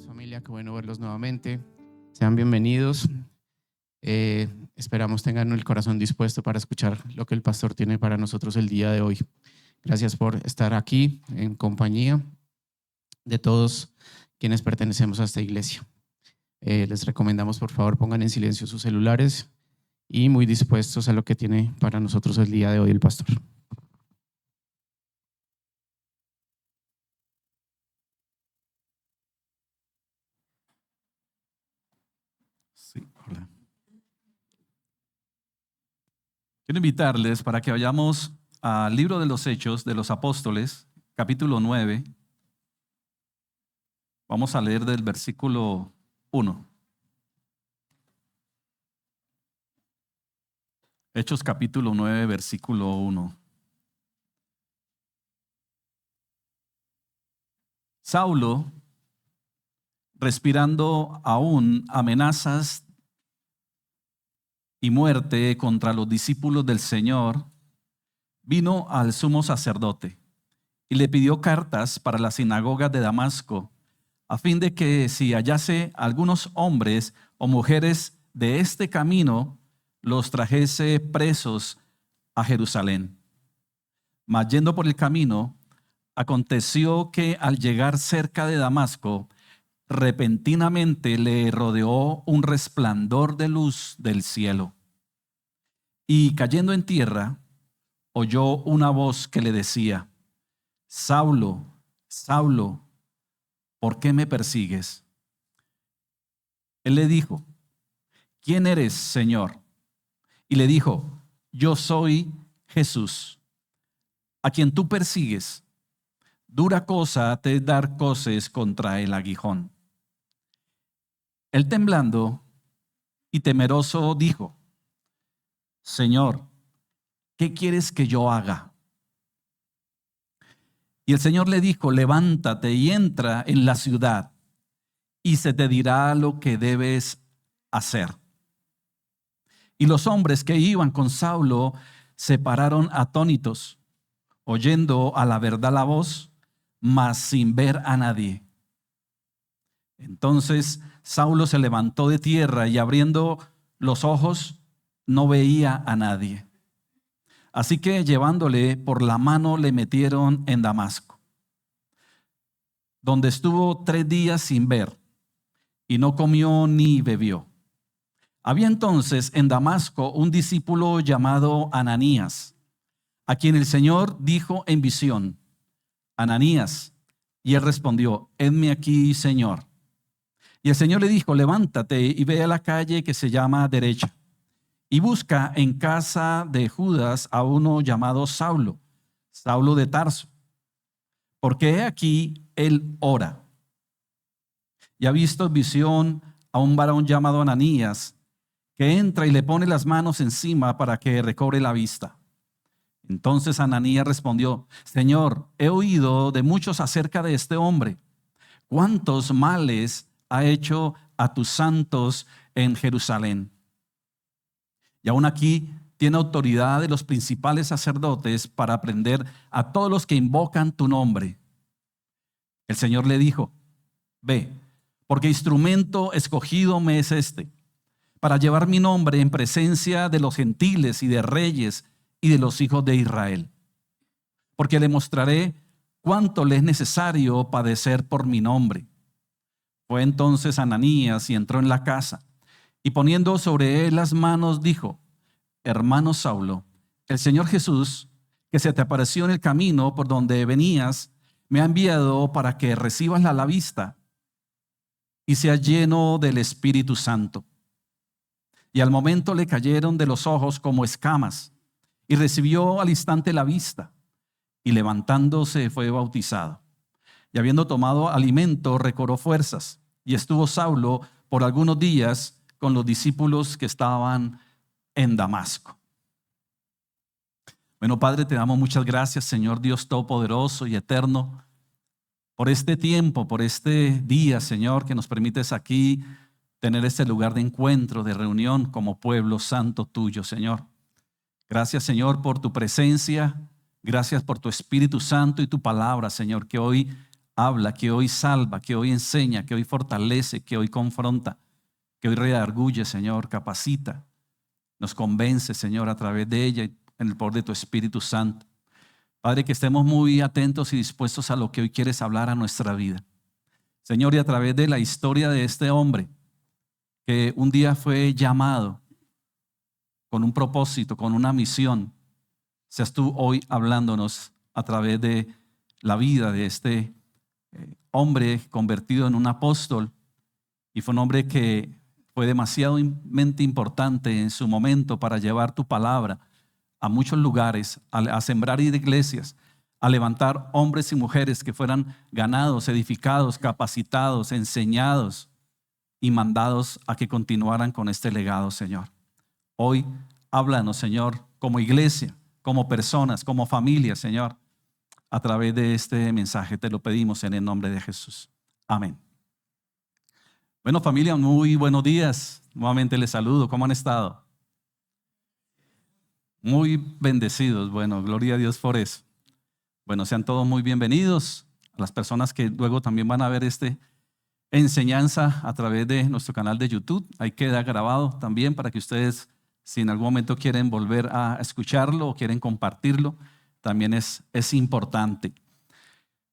familia, qué bueno verlos nuevamente. Sean bienvenidos. Esperamos tengan el corazón dispuesto para escuchar lo que el pastor tiene para nosotros el día de hoy. Gracias por estar aquí en compañía de todos quienes pertenecemos a esta iglesia. Les recomendamos, por favor, pongan en silencio sus celulares y muy dispuestos a lo que tiene para nosotros el día de hoy el pastor. Sí, hola. Quiero invitarles para que vayamos al libro de los Hechos de los Apóstoles, capítulo 9. Vamos a leer del versículo 1. Hechos capítulo 9, versículo 1. Saulo, respirando aún amenazas y muerte contra los discípulos del Señor, vino al sumo sacerdote y le pidió cartas para las sinagogas de Damasco, a fin de que si hallase algunos hombres o mujeres de este camino, los trajese presos a Jerusalén. Mas yendo por el camino, aconteció que al llegar cerca de Damasco, repentinamente le rodeó un resplandor de luz del cielo. Y cayendo en tierra, oyó una voz que le decía: Saulo, Saulo, ¿por qué me persigues? Él le dijo: ¿Quién eres, Señor? Y le dijo: Yo soy Jesús, a quien tú persigues. Dura cosa te es dar coces contra el aguijón. Él, temblando y temeroso, dijo: Señor, ¿qué quieres que yo haga? Y el Señor le dijo: levántate y entra en la ciudad, y se te dirá lo que debes hacer. Y los hombres que iban con Saulo se pararon atónitos, oyendo a la verdad la voz, mas sin ver a nadie. Entonces Saulo se levantó de tierra y abriendo los ojos no veía a nadie. Así que llevándole por la mano le metieron en Damasco, donde estuvo 3 días sin ver y no comió ni bebió. Había entonces en Damasco un discípulo llamado Ananías, a quien el Señor dijo en visión: Ananías. Y él respondió: Heme aquí, Señor. Y el Señor le dijo: levántate y ve a la calle que se llama Derecha, y busca en casa de Judas a uno llamado Saulo, Saulo de Tarso, porque he aquí él ora. Y ha visto visión a un varón llamado Ananías, que entra y le pone las manos encima para que recobre la vista. Entonces Ananías respondió: Señor, he oído de muchos acerca de este hombre, cuántos males ha hecho a tus santos en Jerusalén. Y aún aquí tiene autoridad de los principales sacerdotes para prender a todos los que invocan tu nombre. El Señor le dijo: ve, porque instrumento escogido me es este, para llevar mi nombre en presencia de los gentiles y de reyes y de los hijos de Israel. Porque le mostraré cuánto le es necesario padecer por mi nombre. Fue entonces Ananías y entró en la casa, y poniendo sobre él las manos dijo: Hermano Saulo, el Señor Jesús, que se te apareció en el camino por donde venías, me ha enviado para que recibas la vista y seas lleno del Espíritu Santo. Y al momento le cayeron de los ojos como escamas, y recibió al instante la vista, y levantándose fue bautizado. Y habiendo tomado alimento, recobró fuerzas, y estuvo Saulo por algunos días con los discípulos que estaban en Damasco. Bueno, Padre, te damos muchas gracias, Señor Dios Todopoderoso y Eterno, por este tiempo, por este día, Señor, que nos permites aquí tener este lugar de encuentro, de reunión como pueblo santo tuyo, Señor. Gracias, Señor, por tu presencia. Gracias por tu Espíritu Santo y tu palabra, Señor, que hoy habla, que hoy salva, que hoy enseña, que hoy fortalece, que hoy confronta, que hoy redarguye, Señor, capacita, nos convence, Señor, a través de ella y en el poder de tu Espíritu Santo. Padre, que estemos muy atentos y dispuestos a lo que hoy quieres hablar a nuestra vida. Señor, y a través de la historia de este hombre que un día fue llamado con un propósito, con una misión, seas tú hoy hablándonos a través de la vida de este hombre convertido en un apóstol, y fue un hombre que fue demasiadamente importante en su momento para llevar tu palabra a muchos lugares, a sembrar iglesias, a levantar hombres y mujeres que fueran ganados, edificados, capacitados, enseñados y mandados a que continuaran con este legado, Señor. Hoy háblanos, Señor, como iglesia, como personas, como familia, Señor, a través de este mensaje. Te lo pedimos en el nombre de Jesús. Amén. Bueno, familia, muy buenos días. Nuevamente les saludo. ¿Cómo han estado? Muy bendecidos. Bueno, gloria a Dios por eso. Bueno, sean todos muy bienvenidos. A las personas que luego también van a ver esta enseñanza a través de nuestro canal de YouTube. Ahí queda grabado también para que ustedes, si en algún momento quieren volver a escucharlo o quieren compartirlo, también es importante.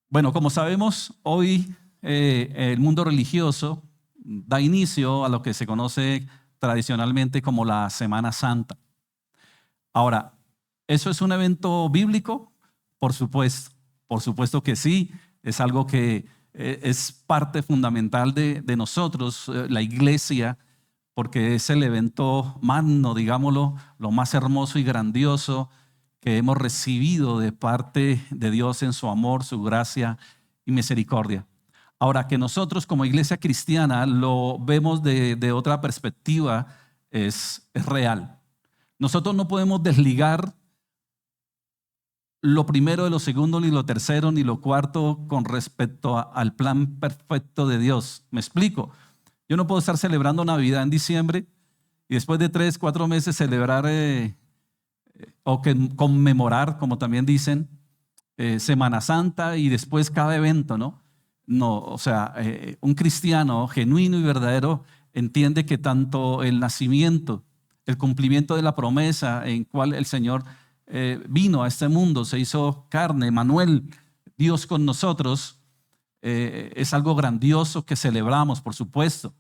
Bueno, como sabemos, hoy el mundo religioso da inicio a lo que se conoce tradicionalmente como la Semana Santa. Ahora, ¿eso es un evento bíblico? Por supuesto que sí. Es algo que es parte fundamental de nosotros, la iglesia, porque es el evento magno, digámoslo, lo más hermoso y grandioso que hemos recibido de parte de Dios en su amor, su gracia y misericordia. Ahora, que nosotros como iglesia cristiana lo vemos de otra perspectiva es real. Nosotros no podemos desligar lo primero de lo segundo, ni lo tercero, ni lo cuarto con respecto al plan perfecto de Dios. ¿Me explico? Yo no puedo estar celebrando Navidad en diciembre y después de 3, 4 meses celebrar o conmemorar, como también dicen, Semana Santa y después cada evento, ¿no? No, o sea, un cristiano genuino y verdadero entiende que tanto el nacimiento, el cumplimiento de la promesa en cual el Señor vino a este mundo, se hizo carne, Emmanuel, Dios con nosotros, es algo grandioso que celebramos, por supuesto.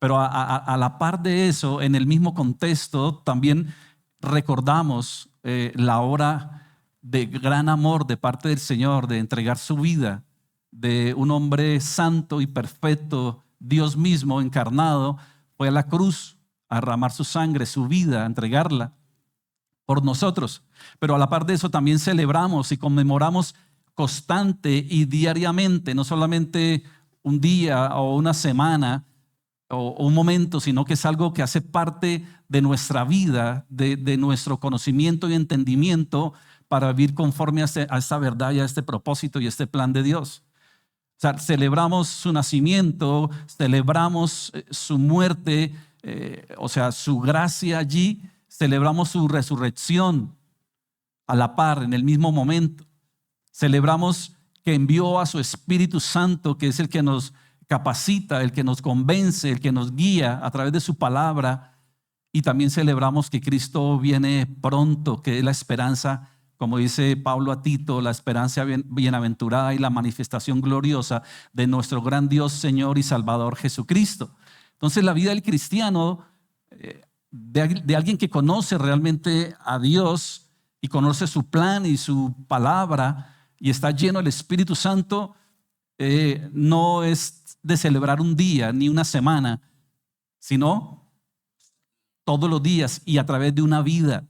Pero a la par de eso, en el mismo contexto, también recordamos la hora de gran amor de parte del Señor, de entregar su vida, de un hombre santo y perfecto, Dios mismo encarnado, fue a la cruz a derramar su sangre, su vida, a entregarla por nosotros. Pero a la par de eso también celebramos y conmemoramos constante y diariamente, no solamente un día o una semana o un momento, sino que es algo que hace parte de nuestra vida, de nuestro conocimiento y entendimiento para vivir conforme a esta verdad y a este propósito y este plan de Dios. O sea, celebramos su nacimiento, celebramos su muerte, o sea, su gracia allí, celebramos su resurrección a la par, en el mismo momento. Celebramos que envió a su Espíritu Santo, que es el que nos capacita, el que nos convence, el que nos guía a través de su palabra. Y también celebramos que Cristo viene pronto, que es la esperanza, como dice Pablo a Tito, la esperanza bienaventurada y la manifestación gloriosa de nuestro gran Dios, Señor y Salvador Jesucristo. Entonces la vida del cristiano, de alguien que conoce realmente a Dios y conoce su plan y su palabra y está lleno del Espíritu Santo, no es de celebrar un día ni una semana, sino todos los días y a través de una vida.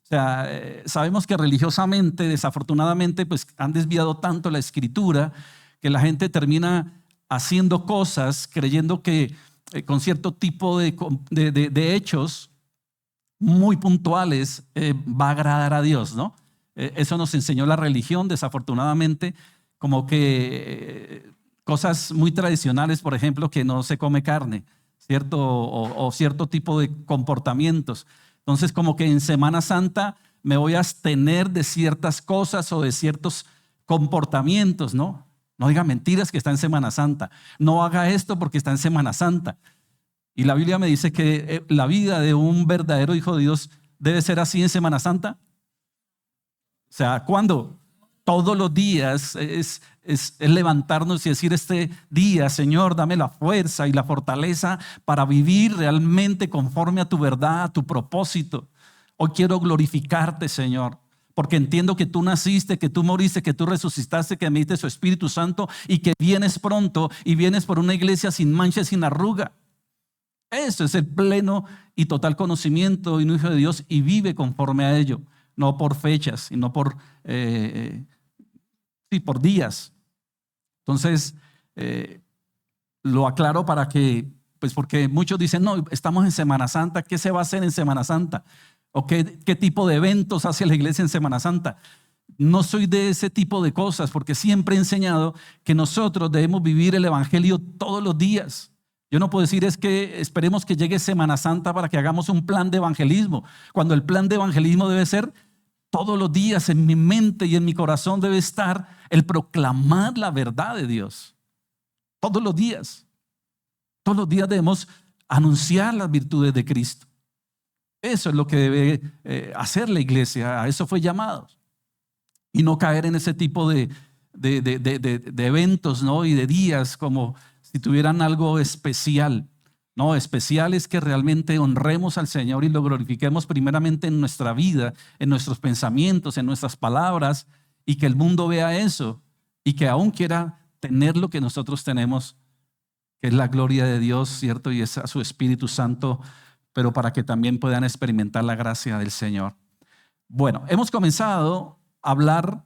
O sea, sabemos que religiosamente, desafortunadamente, pues han desviado tanto la Escritura que la gente termina haciendo cosas creyendo que con cierto tipo de hechos muy puntuales va a agradar a Dios, ¿no? Eso nos enseñó la religión, desafortunadamente, como que cosas muy tradicionales, por ejemplo, que no se come carne, ¿cierto? O cierto tipo de comportamientos. Entonces, como que en Semana Santa me voy a abstener de ciertas cosas o de ciertos comportamientos, ¿no? No diga mentiras que está en Semana Santa. No haga esto porque está en Semana Santa. Y la Biblia me dice que la vida de un verdadero hijo de Dios debe ser así en Semana Santa. O sea, ¿cuándo? Todos los días es levantarnos y decir: este día, Señor, dame la fuerza y la fortaleza para vivir realmente conforme a tu verdad, a tu propósito. Hoy quiero glorificarte, Señor, porque entiendo que tú naciste, que tú moriste, que tú resucitaste, que me diste su Espíritu Santo y que vienes pronto y vienes por una iglesia sin mancha y sin arruga. Eso es el pleno y total conocimiento de un hijo de Dios, y vive conforme a ello, no por fechas y no por días. Entonces, lo aclaro para que, pues porque muchos dicen: no, estamos en Semana Santa, ¿qué se va a hacer en Semana Santa? ¿O qué tipo de eventos hace la iglesia en Semana Santa? No soy de ese tipo de cosas, porque siempre he enseñado que nosotros debemos vivir el evangelio todos los días. Yo no puedo decir es que esperemos que llegue Semana Santa para que hagamos un plan de evangelismo, cuando el plan de evangelismo debe ser todos los días. En mi mente y en mi corazón debe estar el proclamar la verdad de Dios. Todos los días. Todos los días debemos anunciar las virtudes de Cristo. Eso es lo que debe hacer la iglesia. A eso fue llamado. Y no caer en ese tipo de eventos, ¿no? Y de días como si tuvieran algo especial. No, especial es que realmente honremos al Señor y lo glorifiquemos primeramente en nuestra vida, en nuestros pensamientos, en nuestras palabras, y que el mundo vea eso y que aún quiera tener lo que nosotros tenemos, que es la gloria de Dios, ¿cierto? Y es a su Espíritu Santo, pero para que también puedan experimentar la gracia del Señor. Bueno, hemos comenzado a hablar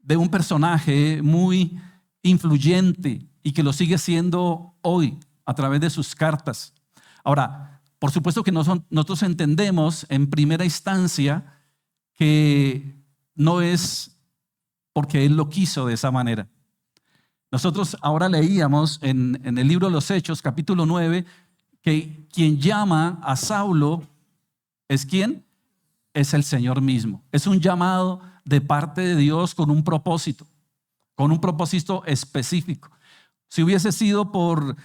de un personaje muy influyente y que lo sigue siendo hoy a través de sus cartas. Ahora, por supuesto que nosotros entendemos en primera instancia que no es porque él lo quiso de esa manera. Nosotros ahora leíamos en el libro de los Hechos, capítulo 9, que quien llama a Saulo es ¿quién? Es el Señor mismo. Es un llamado de parte de Dios con un propósito específico. Si hubiese sido por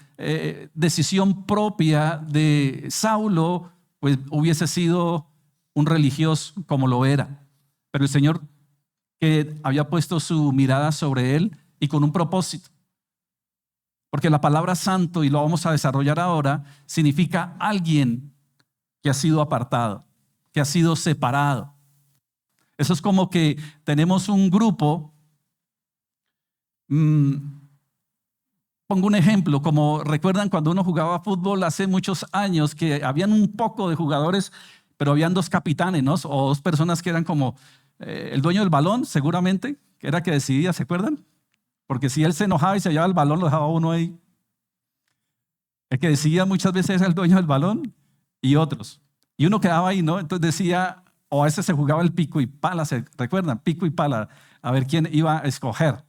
decisión propia de Saulo, pues hubiese sido un religioso como lo era. Pero el Señor, que había puesto su mirada sobre él y con un propósito. Porque la palabra santo, y lo vamos a desarrollar ahora, significa alguien que ha sido apartado, que ha sido separado. Eso es como que tenemos un grupo. Pongo un ejemplo, como recuerdan cuando uno jugaba fútbol hace muchos años, que habían un poco de jugadores, pero habían dos capitanes, ¿no? O dos personas que eran como el dueño del balón, seguramente, que era que decidía, ¿se acuerdan? Porque si él se enojaba y se llevaba el balón, lo dejaba uno ahí. El que decidía muchas veces era el dueño del balón y otros. Y uno quedaba ahí, ¿no? Entonces decía, o a veces se jugaba el pico y pala, ¿se recuerdan? Pico y pala, a ver quién iba a escoger.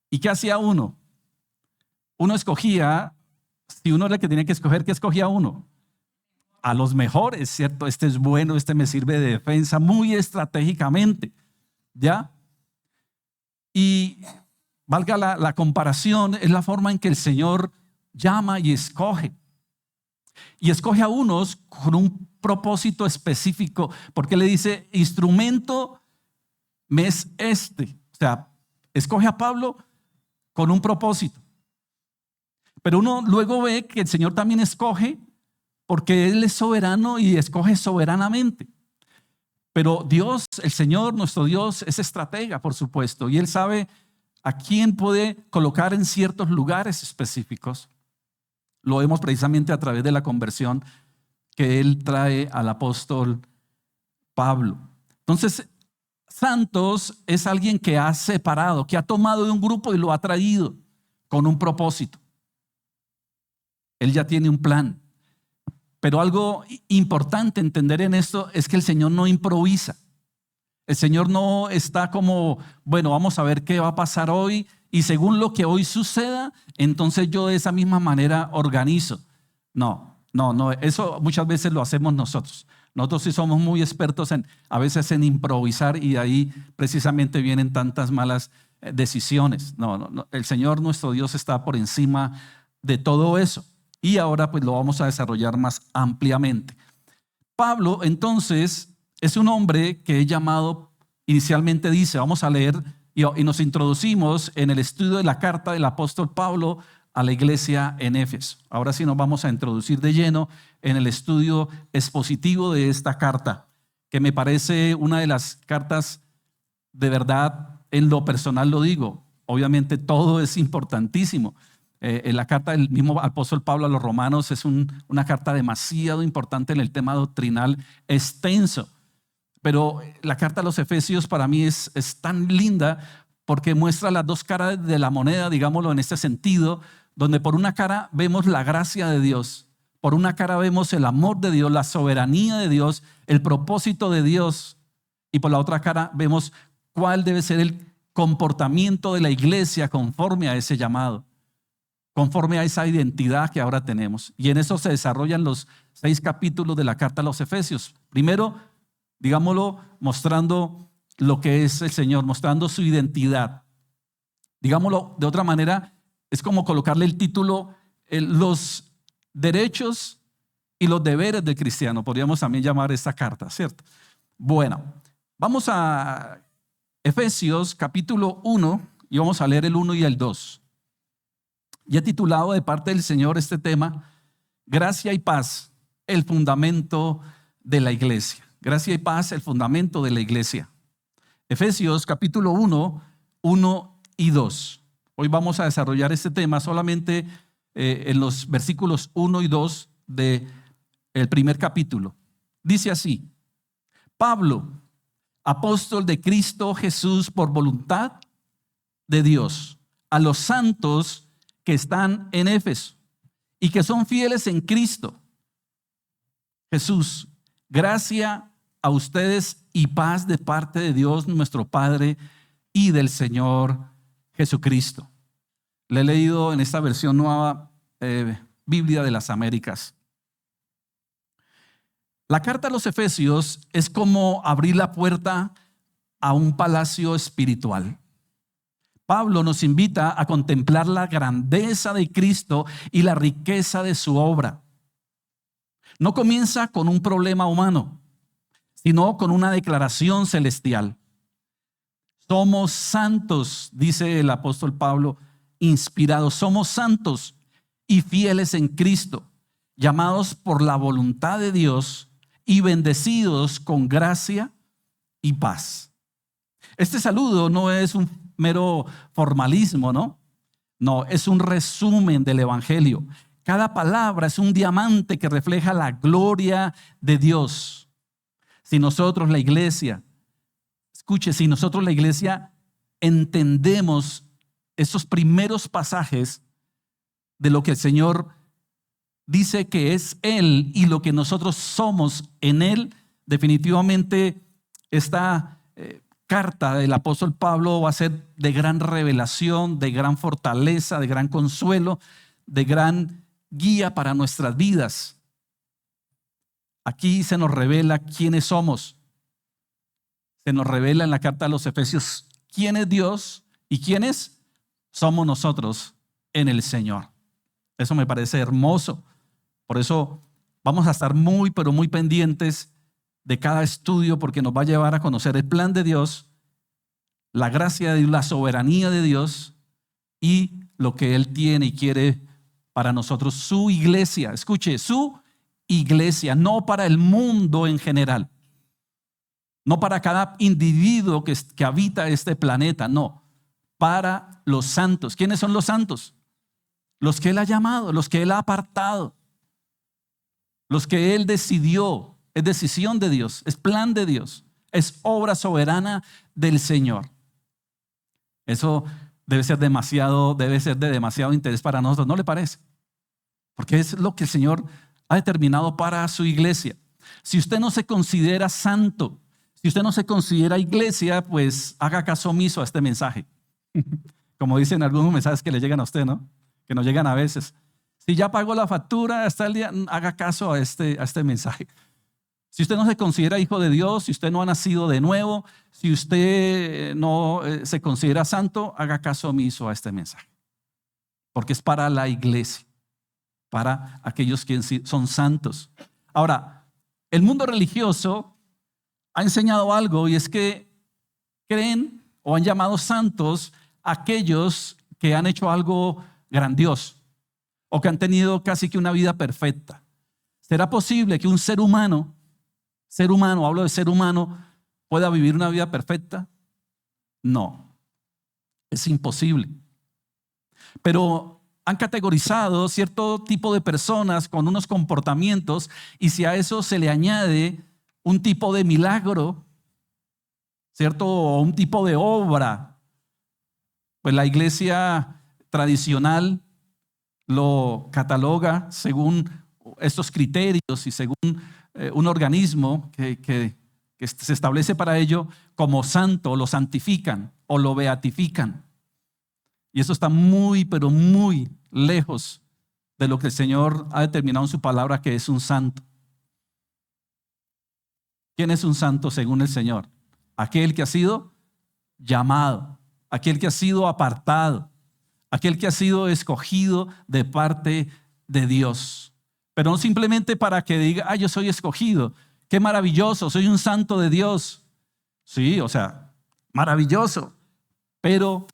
¿Y qué hacía uno? Uno escogía, si uno era el que tenía que escoger, ¿qué escogía uno? A los mejores, ¿cierto? Este es bueno, este me sirve de defensa muy estratégicamente, ¿ya? Y valga la comparación, es la forma en que el Señor llama y escoge. Y escoge a unos con un propósito específico, porque le dice, instrumento me es este. O sea, escoge a Pablo con un propósito. Pero uno luego ve que el Señor también escoge porque Él es soberano y escoge soberanamente. Pero Dios, el Señor, nuestro Dios, es estratega, por supuesto, y Él sabe a quién puede colocar en ciertos lugares específicos. Lo vemos precisamente a través de la conversión que Él trae al apóstol Pablo. Entonces, santos es alguien que ha separado, que ha tomado de un grupo y lo ha traído con un propósito. Él ya tiene un plan. Pero algo importante entender en esto es que el Señor no improvisa. El Señor no está como, bueno, vamos a ver qué va a pasar hoy y según lo que hoy suceda, entonces yo de esa misma manera organizo. No, eso muchas veces lo hacemos nosotros. Nosotros sí somos muy expertos a veces en improvisar, y de ahí precisamente vienen tantas malas decisiones. No, no, no. El Señor nuestro Dios está por encima de todo eso. Y ahora pues lo vamos a desarrollar más ampliamente. Pablo entonces es un hombre que es llamado, inicialmente dice, vamos a leer y nos introducimos en el estudio de la carta del apóstol Pablo a la iglesia en Éfeso. Ahora sí nos vamos a introducir de lleno en el estudio expositivo de esta carta, que me parece una de las cartas, de verdad, en lo personal lo digo, obviamente todo es importantísimo. En la carta del mismo apóstol Pablo a los romanos es una carta demasiado importante en el tema doctrinal extenso. Pero la carta a los Efesios para mí es tan linda porque muestra las dos caras de la moneda, digámoslo en este sentido, donde por una cara vemos la gracia de Dios, por una cara vemos el amor de Dios, la soberanía de Dios, el propósito de Dios, y por la otra cara vemos cuál debe ser el comportamiento de la iglesia conforme a ese llamado, conforme a esa identidad que ahora tenemos. Y en eso se desarrollan los 6 capítulos de la carta a los Efesios. Primero, digámoslo, mostrando lo que es el Señor, mostrando su identidad. Digámoslo de otra manera, es como colocarle el título, los derechos y los deberes del cristiano. Podríamos también llamar esta carta, ¿cierto? Bueno, vamos a Efesios capítulo 1 y vamos a leer el 1 y el 2. Y he titulado de parte del Señor este tema, Gracia y paz, el fundamento de la iglesia. Gracia y paz, el fundamento de la iglesia. Efesios capítulo 1, 1 y 2. Hoy vamos a desarrollar este tema solamente en los versículos 1 y 2 del primer capítulo. Dice así: Pablo, apóstol de Cristo Jesús por voluntad de Dios, a los santos que están en Éfeso y que son fieles en Cristo Jesús, gracia a ustedes y paz de parte de Dios nuestro Padre y del Señor Jesucristo. Le he leído en esta versión nueva Biblia de las Américas. La carta a los Efesios es como abrir la puerta a un palacio espiritual. Pablo nos invita a contemplar la grandeza de Cristo y la riqueza de su obra. No comienza con un problema humano, sino con una declaración celestial. Somos santos, dice el apóstol Pablo, inspirados. Somos santos y fieles en Cristo, llamados por la voluntad de Dios y bendecidos con gracia y paz. Este saludo no es un mero formalismo, ¿no? No, es un resumen del evangelio. Cada palabra es un diamante que refleja la gloria de Dios. Si nosotros la iglesia, escuche, si nosotros la iglesia entendemos esos primeros pasajes de lo que el Señor dice que es Él y lo que nosotros somos en Él, definitivamente esta carta del apóstol Pablo va a ser de gran revelación, de gran fortaleza, de gran consuelo, de gran guía para nuestras vidas. Aquí se nos revela quiénes somos. Se nos revela en la carta a los Efesios quién es Dios y quiénes somos nosotros en el Señor. Eso me parece hermoso. Por eso vamos a estar muy, pero muy pendientes de cada estudio, porque nos va a llevar a conocer el plan de Dios, la gracia de Dios, la soberanía de Dios y lo que Él tiene y quiere para nosotros, su iglesia. Escuche, su iglesia, no para el mundo en general, no para cada individuo que habita este planeta, no, para los santos. ¿Quiénes son los santos? Los que Él ha llamado, los que Él ha apartado, los que Él decidió. Es decisión de Dios, es plan de Dios, es obra soberana del Señor. Eso debe ser de demasiado interés para nosotros, ¿no le parece? Porque es lo que el Señor ha determinado para su iglesia. Si usted no se considera santo, si usted no se considera iglesia, pues haga caso omiso a este mensaje. Como dicen algunos mensajes que le llegan a usted, ¿no? Que nos llegan a veces. Si ya pagó la factura hasta el día, haga caso a este mensaje. Si usted no se considera hijo de Dios, si usted no ha nacido de nuevo, si usted no se considera santo, haga caso omiso a este mensaje, porque es para la iglesia, para aquellos que son santos. Ahora, el mundo religioso ha enseñado algo, y es que creen o han llamado santos a aquellos que han hecho algo grandioso o que han tenido casi que una vida perfecta. ¿Será posible que un ser humano, hablo de ser humano, pueda vivir una vida perfecta? No, es imposible. Pero han categorizado cierto tipo de personas con unos comportamientos, y si a eso se le añade un tipo de milagro, ¿cierto? O un tipo de obra, pues la iglesia tradicional lo cataloga según estos criterios y según un organismo que se establece para ello como santo, lo santifican o lo beatifican. Y eso está muy, pero muy lejos de lo que el Señor ha determinado en su palabra que es un santo. ¿Quién es un santo según el Señor? Aquel que ha sido llamado, aquel que ha sido apartado, aquel que ha sido escogido de parte de Dios. Pero no simplemente para que diga, yo soy escogido, qué maravilloso, soy un santo de Dios. Sí, o sea, maravilloso. Pero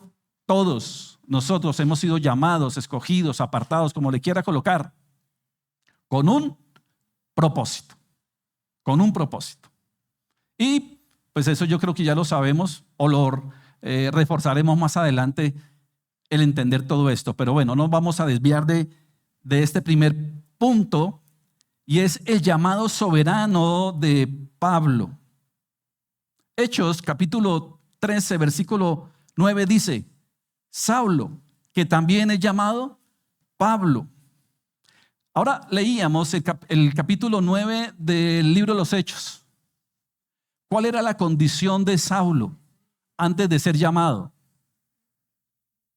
todos nosotros hemos sido llamados, escogidos, apartados, como le quiera colocar, con un propósito, con un propósito. Y pues eso yo creo que ya lo sabemos o lo reforzaremos más adelante, el entender todo esto. Pero bueno, no nos vamos a desviar de este primer punto, y es el llamado soberano de Pablo. Hechos capítulo 13, versículo 9 dice: Saulo, que también es llamado Pablo. Ahora leíamos el capítulo 9 del libro de los Hechos. ¿Cuál era la condición de Saulo antes de ser llamado?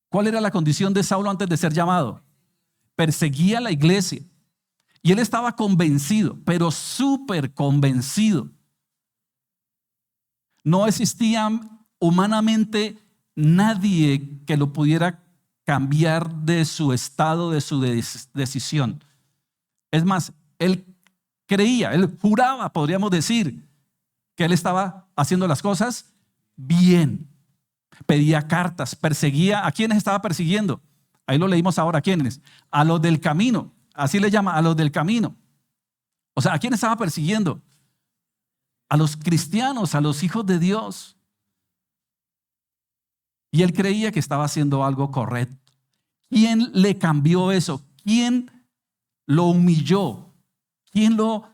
¿Cuál era la condición de Saulo antes de ser llamado? Perseguía a la iglesia. Y él estaba convencido, pero súper convencido. No existía humanamente nadie que lo pudiera cambiar de su estado, de su decisión. Es más, él creía, él juraba, podríamos decir, que él estaba haciendo las cosas bien. Pedía cartas, perseguía. ¿A quiénes estaba persiguiendo? Ahí lo leímos ahora. ¿A quiénes? A los del camino. Así le llama, a los del camino. O sea, ¿a quién estaba persiguiendo? A los cristianos, a los hijos de Dios. Y él creía que estaba haciendo algo correcto. ¿Quién le cambió eso? ¿Quién lo humilló? ¿Quién lo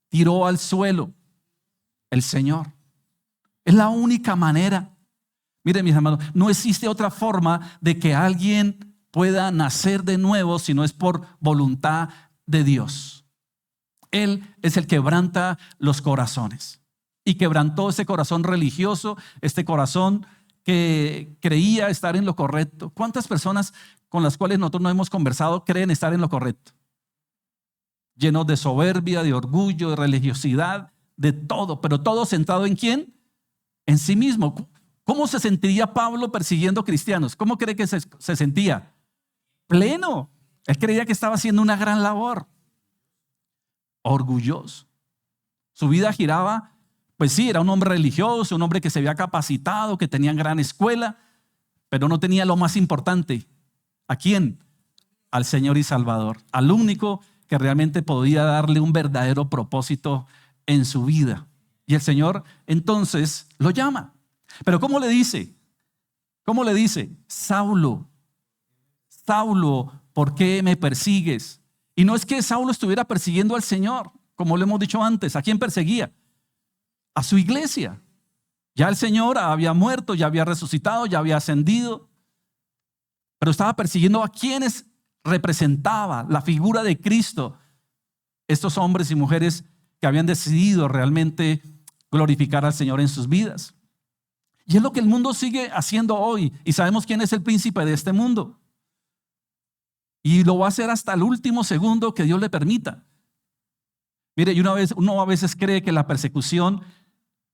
tiró al suelo? El Señor. Es la única manera. Miren, mis hermanos, no existe otra forma de que alguien pueda nacer de nuevo si no es por voluntad de Dios. Él es el que quebranta los corazones. Y quebrantó ese corazón religioso, este corazón que creía estar en lo correcto. ¿Cuántas personas con las cuales nosotros no hemos conversado creen estar en lo correcto? Llenos de soberbia, de orgullo, de religiosidad, de todo. Pero todo centrado ¿en quién? En sí mismo. ¿Cómo se sentiría Pablo persiguiendo cristianos? ¿Cómo cree que se sentía? Pleno. Él creía que estaba haciendo una gran labor. Orgulloso. Su vida giraba, pues sí, era un hombre religioso, un hombre que se había capacitado, que tenía gran escuela, pero no tenía lo más importante. ¿A quién? Al Señor y Salvador, al único que realmente podía darle un verdadero propósito en su vida. Y el Señor entonces lo llama. Pero ¿cómo le dice? ¿Cómo le dice? Saulo, Saulo, ¿por qué me persigues? Y no es que Saulo estuviera persiguiendo al Señor, como lo hemos dicho antes. ¿A quién perseguía? A su iglesia. Ya el Señor había muerto, ya había resucitado, ya había ascendido. Pero estaba persiguiendo a quienes representaba la figura de Cristo. Estos hombres y mujeres que habían decidido realmente glorificar al Señor en sus vidas. Y es lo que el mundo sigue haciendo hoy. Y sabemos quién es el príncipe de este mundo. Y lo va a hacer hasta el último segundo que Dios le permita. Mire, y uno a veces cree que la persecución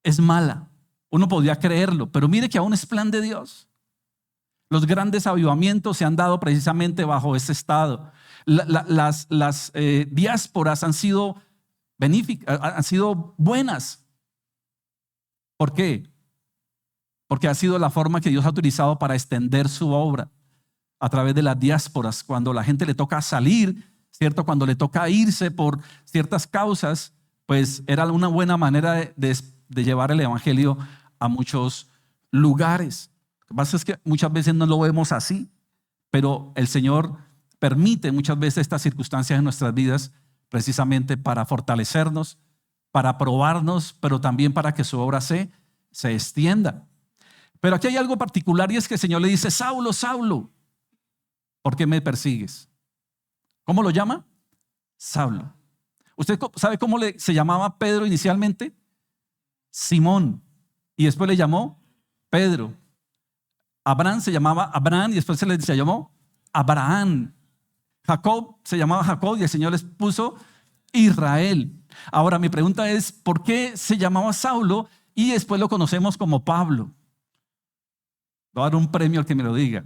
es mala. Uno podría creerlo, pero mire que aún es plan de Dios. Los grandes avivamientos se han dado precisamente bajo ese estado. Las diásporas han sido han sido buenas. ¿Por qué? Porque ha sido la forma que Dios ha utilizado para extender su obra a través de las diásporas. Cuando la gente le toca salir, ¿cierto? Cuando le toca irse por ciertas causas, pues era una buena manera de llevar el evangelio a muchos lugares. Lo que pasa es que muchas veces no lo vemos así, pero el Señor permite muchas veces estas circunstancias en nuestras vidas precisamente para fortalecernos, para probarnos, pero también para que su obra se extienda. Pero aquí hay algo particular y es que el Señor le dice: Saulo, Saulo, ¿por qué me persigues? ¿Cómo lo llama? Saulo. ¿Usted sabe cómo se llamaba Pedro inicialmente? Simón. Y después le llamó Pedro. Abraham se llamaba Abraham y después se le llamó Abraham. Jacob se llamaba Jacob y el Señor les puso Israel. Ahora mi pregunta es: ¿por qué se llamaba Saulo y después lo conocemos como Pablo? Voy a dar un premio al que me lo diga.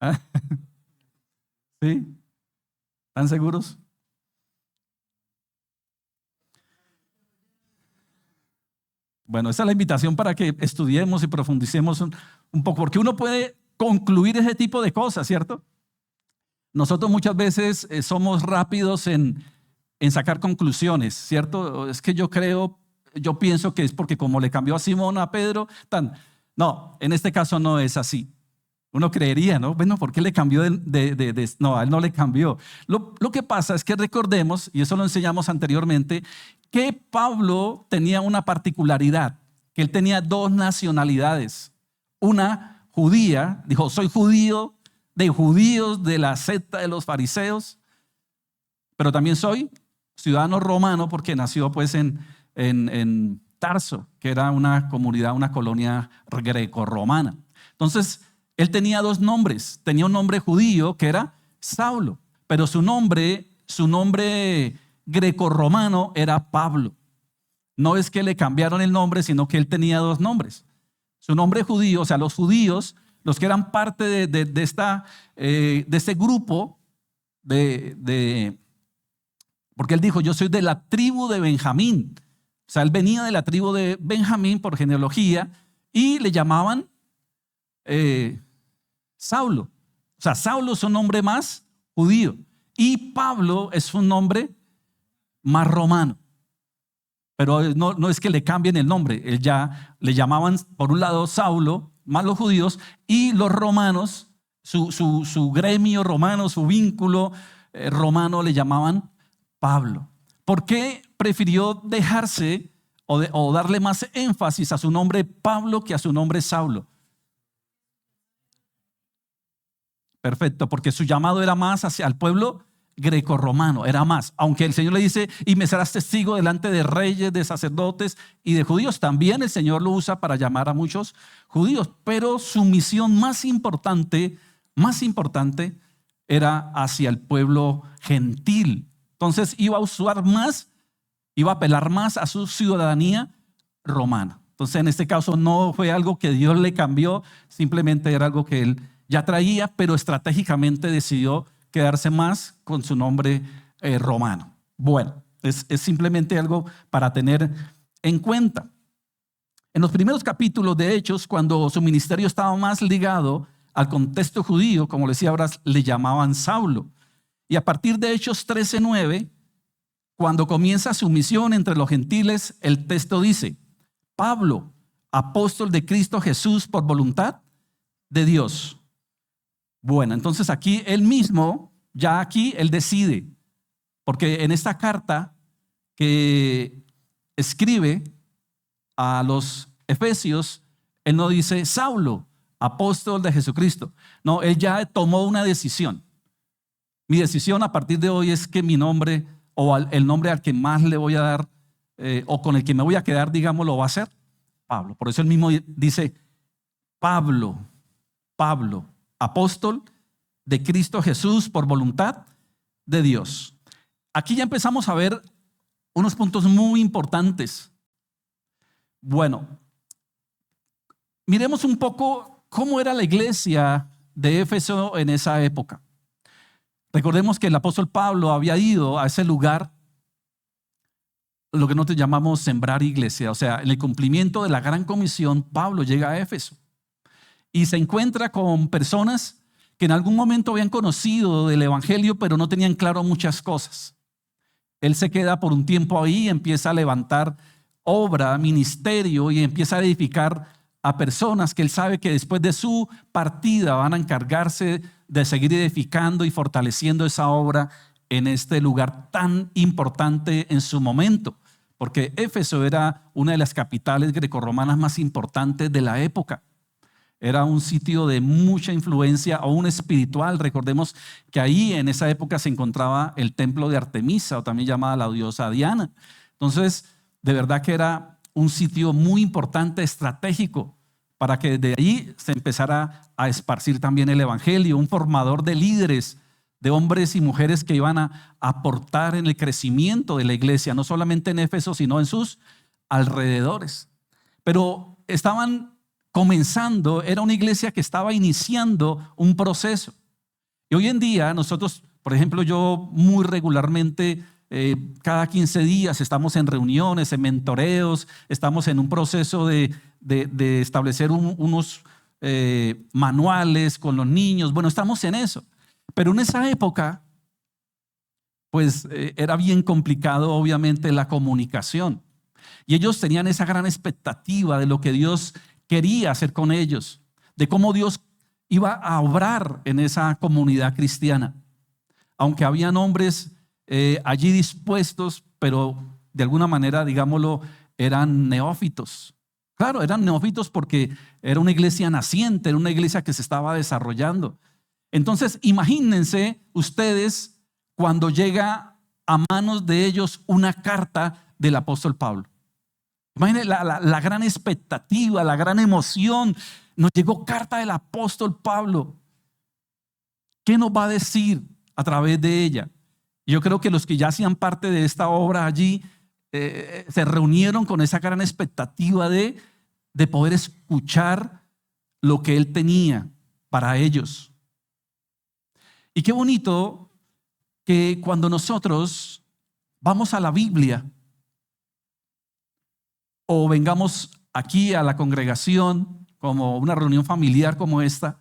¿Ah? ¿Sí? ¿Están seguros? Bueno, esa es la invitación para que estudiemos y profundicemos un poco, porque uno puede concluir ese tipo de cosas, ¿cierto? Nosotros muchas veces somos rápidos en sacar conclusiones, ¿cierto? Es que yo pienso que es porque como le cambió a Simón a Pedro, no, en este caso no es así. Uno creería, ¿no? Bueno, ¿por qué le cambió no, a él no le cambió. Lo que pasa es que recordemos, y eso lo enseñamos anteriormente, que Pablo tenía una particularidad, que él tenía dos nacionalidades. Una judía, dijo: soy judío de judíos de la secta de los fariseos, pero también soy ciudadano romano porque nació pues en Tarso, que era una comunidad, una colonia greco-romana. Entonces, él tenía dos nombres. Tenía un nombre judío que era Saulo, pero su nombre greco-romano era Pablo. No es que le cambiaron el nombre, sino que él tenía dos nombres. Su nombre judío, o sea, los judíos, los que eran parte de este grupo, porque él dijo: yo soy de la tribu de Benjamín. O sea, él venía de la tribu de Benjamín por genealogía y le llamaban Saulo. O sea, Saulo es un nombre más judío y Pablo es un nombre más romano. Pero no es que le cambien el nombre. Él ya le llamaban, por un lado, Saulo, más los judíos, y los romanos, su gremio romano, su vínculo romano, le llamaban Pablo. ¿Por qué prefirió dejarse o darle más énfasis a su nombre Pablo que a su nombre Saulo? Perfecto, porque su llamado era más hacia el pueblo grecorromano, era más. Aunque el Señor le dice: y me serás testigo delante de reyes, de sacerdotes y de judíos, también el Señor lo usa para llamar a muchos judíos. Pero su misión más importante era hacia el pueblo gentil. Entonces iba a apelar más a su ciudadanía romana. Entonces en este caso no fue algo que Dios le cambió, simplemente era algo que él ya traía, pero estratégicamente decidió quedarse más con su nombre romano. Bueno, es simplemente algo para tener en cuenta. En los primeros capítulos de Hechos, cuando su ministerio estaba más ligado al contexto judío, como le decía ahora, le llamaban Saulo. Y a partir de Hechos 13:9, cuando comienza su misión entre los gentiles, el texto dice: Pablo, apóstol de Cristo Jesús por voluntad de Dios. Bueno, entonces aquí él mismo, él decide, porque en esta carta que escribe a los Efesios, él no dice Saulo, apóstol de Jesucristo. No, él ya tomó una decisión. Mi decisión a partir de hoy es que mi nombre o el nombre al que más le voy a dar o con el que me voy a quedar, digamos, lo va a ser Pablo. Por eso él mismo dice Pablo, apóstol de Cristo Jesús por voluntad de Dios. Aquí ya empezamos a ver unos puntos muy importantes. Bueno, miremos un poco cómo era la iglesia de Éfeso en esa época. Recordemos que el apóstol Pablo había ido a ese lugar, lo que nosotros llamamos sembrar iglesia. O sea, en el cumplimiento de la gran comisión, Pablo llega a Éfeso y se encuentra con personas que en algún momento habían conocido del evangelio, pero no tenían claro muchas cosas. Él se queda por un tiempo ahí, empieza a levantar obra, ministerio, y empieza a edificar a personas que él sabe que después de su partida van a encargarse de seguir edificando y fortaleciendo esa obra en este lugar tan importante en su momento, porque Éfeso era una de las capitales grecorromanas más importantes de la época. Era un sitio de mucha influencia, aún espiritual. Recordemos que ahí en esa época se encontraba el templo de Artemisa, o también llamada la diosa Diana. Entonces, de verdad que era un sitio muy importante, estratégico, para que de ahí se empezara a esparcir también el evangelio, un formador de líderes, de hombres y mujeres que iban a aportar en el crecimiento de la iglesia, no solamente en Éfeso, sino en sus alrededores. Pero estaban comenzando, era una iglesia que estaba iniciando un proceso. Y hoy en día nosotros, por ejemplo, yo muy regularmente, cada 15 días estamos en reuniones, en mentoreos, estamos en un proceso de establecer unos manuales con los niños. Bueno, estamos en eso. Pero en esa época, pues era bien complicado, obviamente, la comunicación. Y ellos tenían esa gran expectativa de lo que Dios quería hacer con ellos, de cómo Dios iba a obrar en esa comunidad cristiana. Aunque habían hombres allí dispuestos, pero de alguna manera, digámoslo, eran neófitos. Claro, eran neófitos porque era una iglesia naciente, era una iglesia que se estaba desarrollando. Entonces, imagínense ustedes cuando llega a manos de ellos una carta del apóstol Pablo. Imagínense la gran expectativa, la gran emoción. Nos llegó carta del apóstol Pablo. ¿Qué nos va a decir a través de ella? Yo creo que los que ya hacían parte de esta obra allí se reunieron con esa gran expectativa de poder escuchar lo que él tenía para ellos. Y qué bonito que cuando nosotros vamos a la Biblia o vengamos aquí a la congregación como una reunión familiar como esta,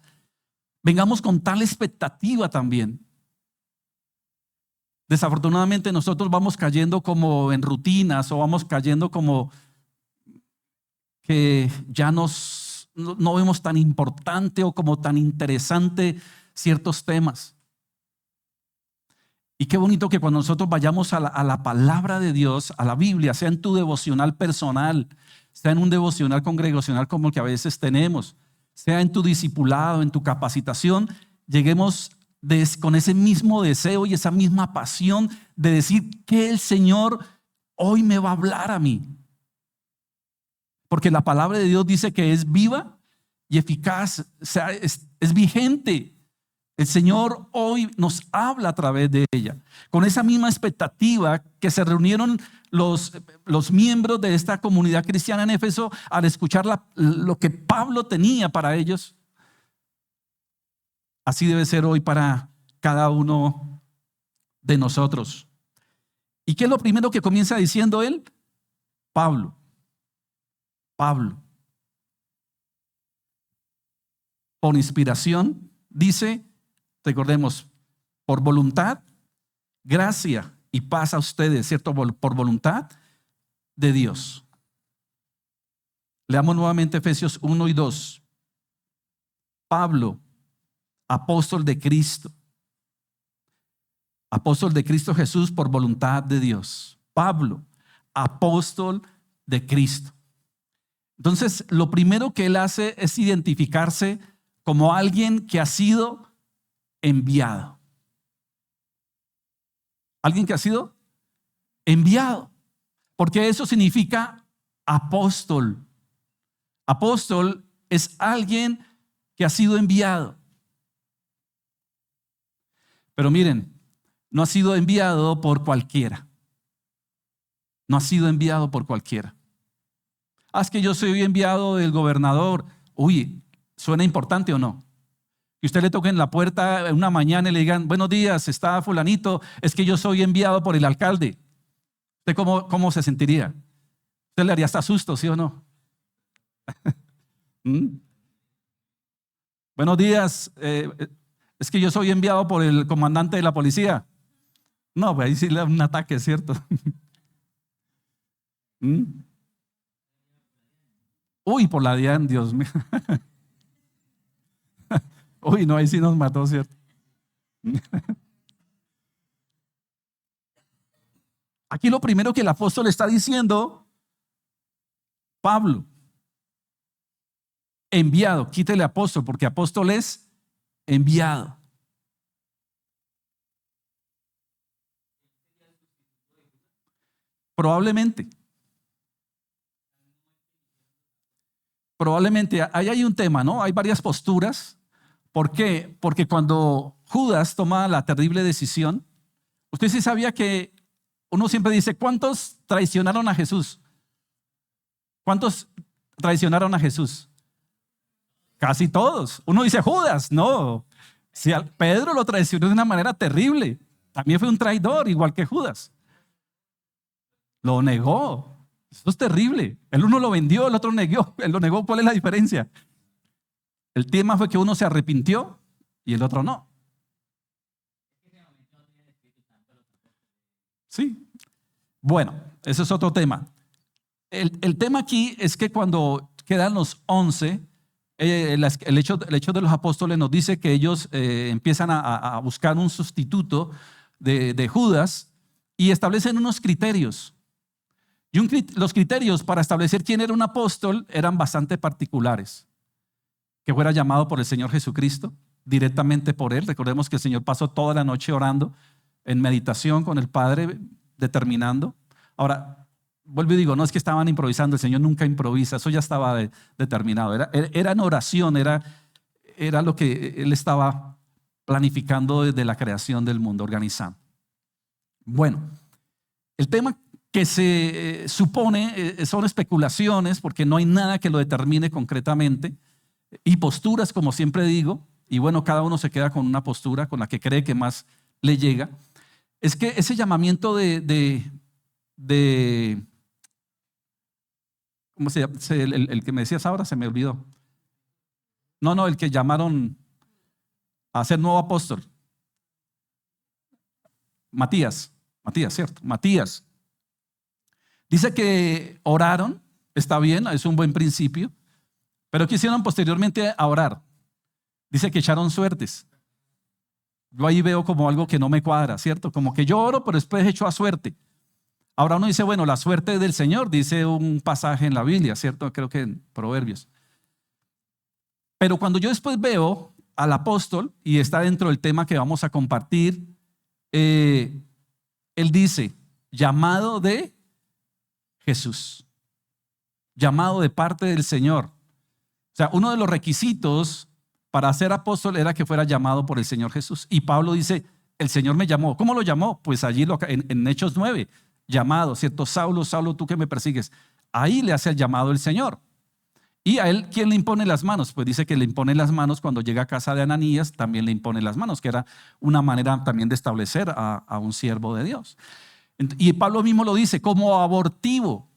vengamos con tal expectativa también. Desafortunadamente nosotros vamos cayendo como en rutinas o vamos cayendo como que ya no vemos tan importante o como tan interesante ciertos temas. Y qué bonito que cuando nosotros vayamos a la palabra de Dios, a la Biblia, sea en tu devocional personal, sea en un devocional congregacional como el que a veces tenemos, sea en tu discipulado, en tu capacitación, lleguemos con ese mismo deseo y esa misma pasión de decir que el Señor hoy me va a hablar a mí. Porque la palabra de Dios dice que es viva y eficaz, o sea, es vigente. El Señor hoy nos habla a través de ella. Con esa misma expectativa que se reunieron los miembros de esta comunidad cristiana en Éfeso al escuchar lo que Pablo tenía para ellos. Así debe ser hoy para cada uno de nosotros. ¿Y qué es lo primero que comienza diciendo él? Pablo. Por inspiración, dice, recordemos, por voluntad, gracia y paz a ustedes, ¿cierto? Por voluntad de Dios. Leamos nuevamente Efesios 1 y 2. Pablo, apóstol de Cristo Jesús por voluntad de Dios. Pablo, apóstol de Cristo. Entonces, lo primero que él hace es identificarse como alguien que ha sido enviado. Alguien que ha sido enviado. Porque eso significa apóstol. Apóstol es alguien que ha sido enviado. Pero miren, no ha sido enviado por cualquiera. No ha sido enviado por cualquiera. Es que yo soy enviado del gobernador. Uy, ¿suena importante o no? Que usted le toque en la puerta una mañana y le digan, buenos días, está fulanito, es que yo soy enviado por el alcalde. ¿Usted cómo se sentiría? ¿Usted le haría hasta susto, sí o no? ¿Mm? Buenos días, es que yo soy enviado por el comandante de la policía. No, pues ahí sí le da un ataque, ¿cierto? ¿Mm? Uy, por la DIAN, Dios mío. Uy, no, ahí sí nos mató, ¿cierto? Aquí lo primero que el apóstol está diciendo, Pablo, enviado, quítele apóstol, porque apóstol es enviado. Probablemente ahí hay un tema, ¿no? Hay varias posturas. ¿Por qué? Porque cuando Judas toma la terrible decisión, usted sí sabía que uno siempre dice, ¿cuántos traicionaron a Jesús? ¿Cuántos traicionaron a Jesús? Casi todos. Uno dice, Judas, no. Si Pedro lo traicionó de una manera terrible, también fue un traidor, igual que Judas. Lo negó. Eso es terrible. El uno lo vendió, el otro negó. Él lo negó. ¿Cuál es la diferencia? El tema fue que uno se arrepintió y el otro no. Sí. Bueno, ese es otro tema. El tema aquí es que cuando quedan los 11, el hecho de los apóstoles nos dice que ellos empiezan a buscar un sustituto de Judas y establecen unos criterios. Y los criterios para establecer quién era un apóstol eran bastante particulares. Que fuera llamado por el Señor Jesucristo, directamente por Él. Recordemos que el Señor pasó toda la noche orando en meditación con el Padre, determinando. Ahora, vuelvo y digo, no es que estaban improvisando, el Señor nunca improvisa, eso ya estaba determinado. Era en oración, era lo que Él estaba planificando desde la creación del mundo, organizando. Bueno, el tema que se supone son especulaciones porque no hay nada que lo determine concretamente y posturas, como siempre digo, y bueno, cada uno se queda con una postura con la que cree que más le llega. Es que ese llamamiento ¿cómo se llama? El que me decías ahora se me olvidó. No, el que llamaron a ser nuevo apóstol. Matías, ¿cierto? Matías. Dice que oraron, está bien, es un buen principio, pero ¿qué hicieron posteriormente a orar? Dice que echaron suertes. Yo ahí veo como algo que no me cuadra, ¿cierto? Como que yo oro, pero después echo a suerte. Ahora uno dice, bueno, la suerte del Señor, dice un pasaje en la Biblia, ¿cierto? Creo que en Proverbios. Pero cuando yo después veo al apóstol, y está dentro del tema que vamos a compartir, él dice, llamado de Jesús, llamado de parte del Señor. O sea, uno de los requisitos para ser apóstol era que fuera llamado por el Señor Jesús. Y Pablo dice, el Señor me llamó. ¿Cómo lo llamó? Pues allí en Hechos 9, llamado, ¿cierto? Saulo, Saulo, tú que me persigues. Ahí le hace el llamado el Señor. Y a él, ¿quién le impone las manos? Pues dice que le impone las manos cuando llega a casa de Ananías, también le impone las manos, que era una manera también de establecer a un siervo de Dios. Y Pablo mismo lo dice, como abortivo.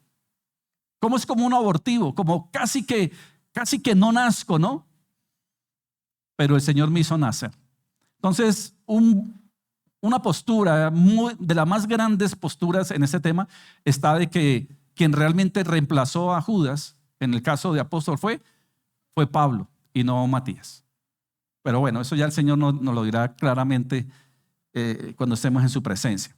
¿Cómo es como un abortivo? Como casi que no nazco, ¿no? Pero el Señor me hizo nacer. Entonces, una postura de las más grandes posturas en ese tema está de que quien realmente reemplazó a Judas, en el caso de apóstol, fue Pablo y no Matías. Pero bueno, eso ya el Señor nos lo dirá claramente cuando estemos en su presencia.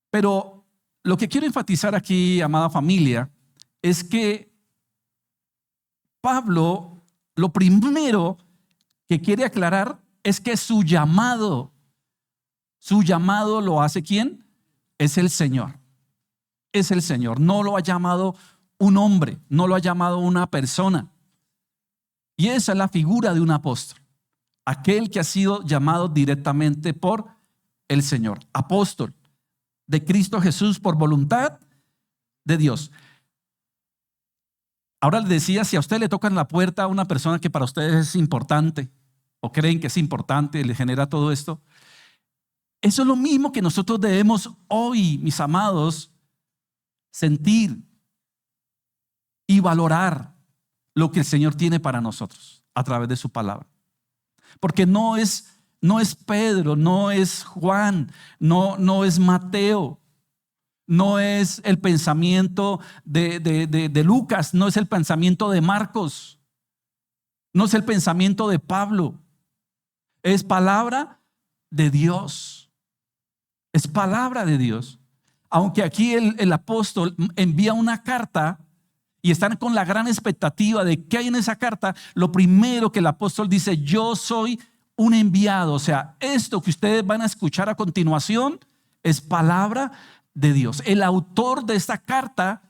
Pero lo que quiero enfatizar aquí, amada familia, es que Pablo, lo primero que quiere aclarar es que su llamado lo hace ¿quién? Es el Señor. Es el Señor. No lo ha llamado un hombre, no lo ha llamado una persona. Y esa es la figura de un apóstol. Aquel que ha sido llamado directamente por el Señor. Apóstol de Cristo Jesús por voluntad de Dios. Ahora les decía, si a usted le tocan la puerta a una persona que para ustedes es importante o creen que es importante, le genera todo esto, eso es lo mismo que nosotros debemos hoy, mis amados, sentir y valorar lo que el Señor tiene para nosotros a través de su palabra. Porque no es Pedro, no es Juan, no es Mateo, no es el pensamiento de Lucas, no es el pensamiento de Marcos, no es el pensamiento de Pablo. Es palabra de Dios. Es palabra de Dios. Aunque aquí el apóstol envía una carta y están con la gran expectativa de qué hay en esa carta, lo primero que el apóstol dice: yo soy un enviado. O sea, esto que ustedes van a escuchar a continuación es palabra de Dios. El autor de esta carta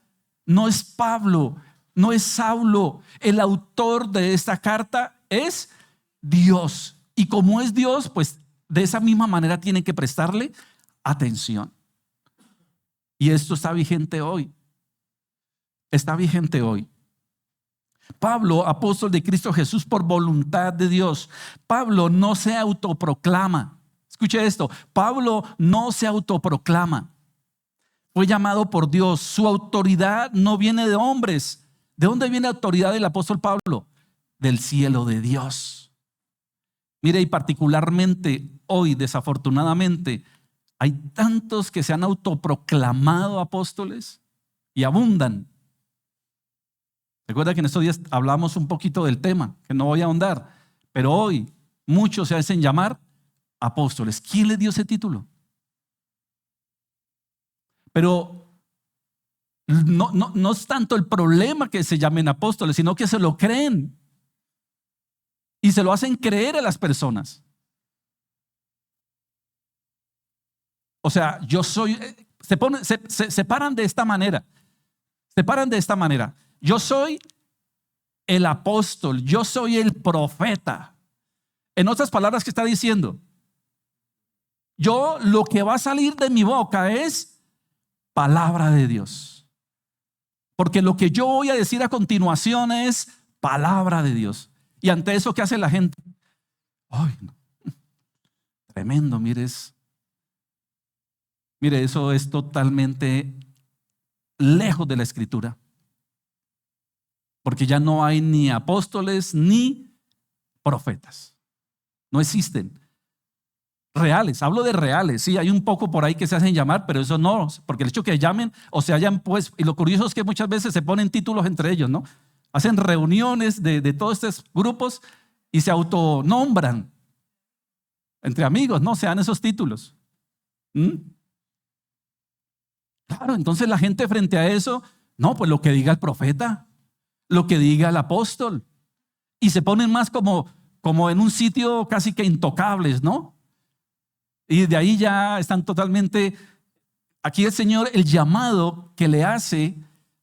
no es Pablo, no es Saulo. El autor de esta carta es Dios. Y como es Dios, pues de esa misma manera tienen que prestarle atención. Y esto está vigente hoy. Está vigente hoy. Pablo, apóstol de Cristo Jesús por voluntad de Dios. Pablo no se autoproclama. Escuche esto. Pablo no se autoproclama. Fue llamado por Dios. Su autoridad no viene de hombres. ¿De dónde viene la autoridad del apóstol Pablo? Del cielo de Dios. Mire, y particularmente hoy, desafortunadamente, hay tantos que se han autoproclamado apóstoles y abundan. Recuerda que en estos días hablamos un poquito del tema, que no voy a ahondar, pero hoy muchos se hacen llamar apóstoles. ¿Quién les dio ese título? Pero no es tanto el problema que se llamen apóstoles, sino que se lo creen y se lo hacen creer a las personas. O sea, yo soy, se paran de esta manera. Se paran de esta manera. Yo soy el apóstol, yo soy el profeta. En otras palabras, ¿qué está diciendo? Yo, lo que va a salir de mi boca es palabra de Dios. Porque lo que yo voy a decir a continuación es palabra de Dios. Y ante eso, ¿qué hace la gente? Ay, no. Tremendo, mire, eso es totalmente lejos de la Escritura. Porque ya no hay ni apóstoles ni profetas. No existen. Reales, hablo de reales. Sí, hay un poco por ahí que se hacen llamar, pero eso no, porque el hecho que llamen o se hayan pues, y lo curioso es que muchas veces se ponen títulos entre ellos, ¿no? Hacen reuniones de todos estos grupos y se autonombran entre amigos, ¿no? Se dan esos títulos. Claro, entonces la gente frente a eso, no, pues lo que diga el profeta, lo que diga el apóstol, y se ponen más como en un sitio casi que intocables, ¿no? Y de ahí ya están totalmente. Aquí el Señor, el llamado que le hace,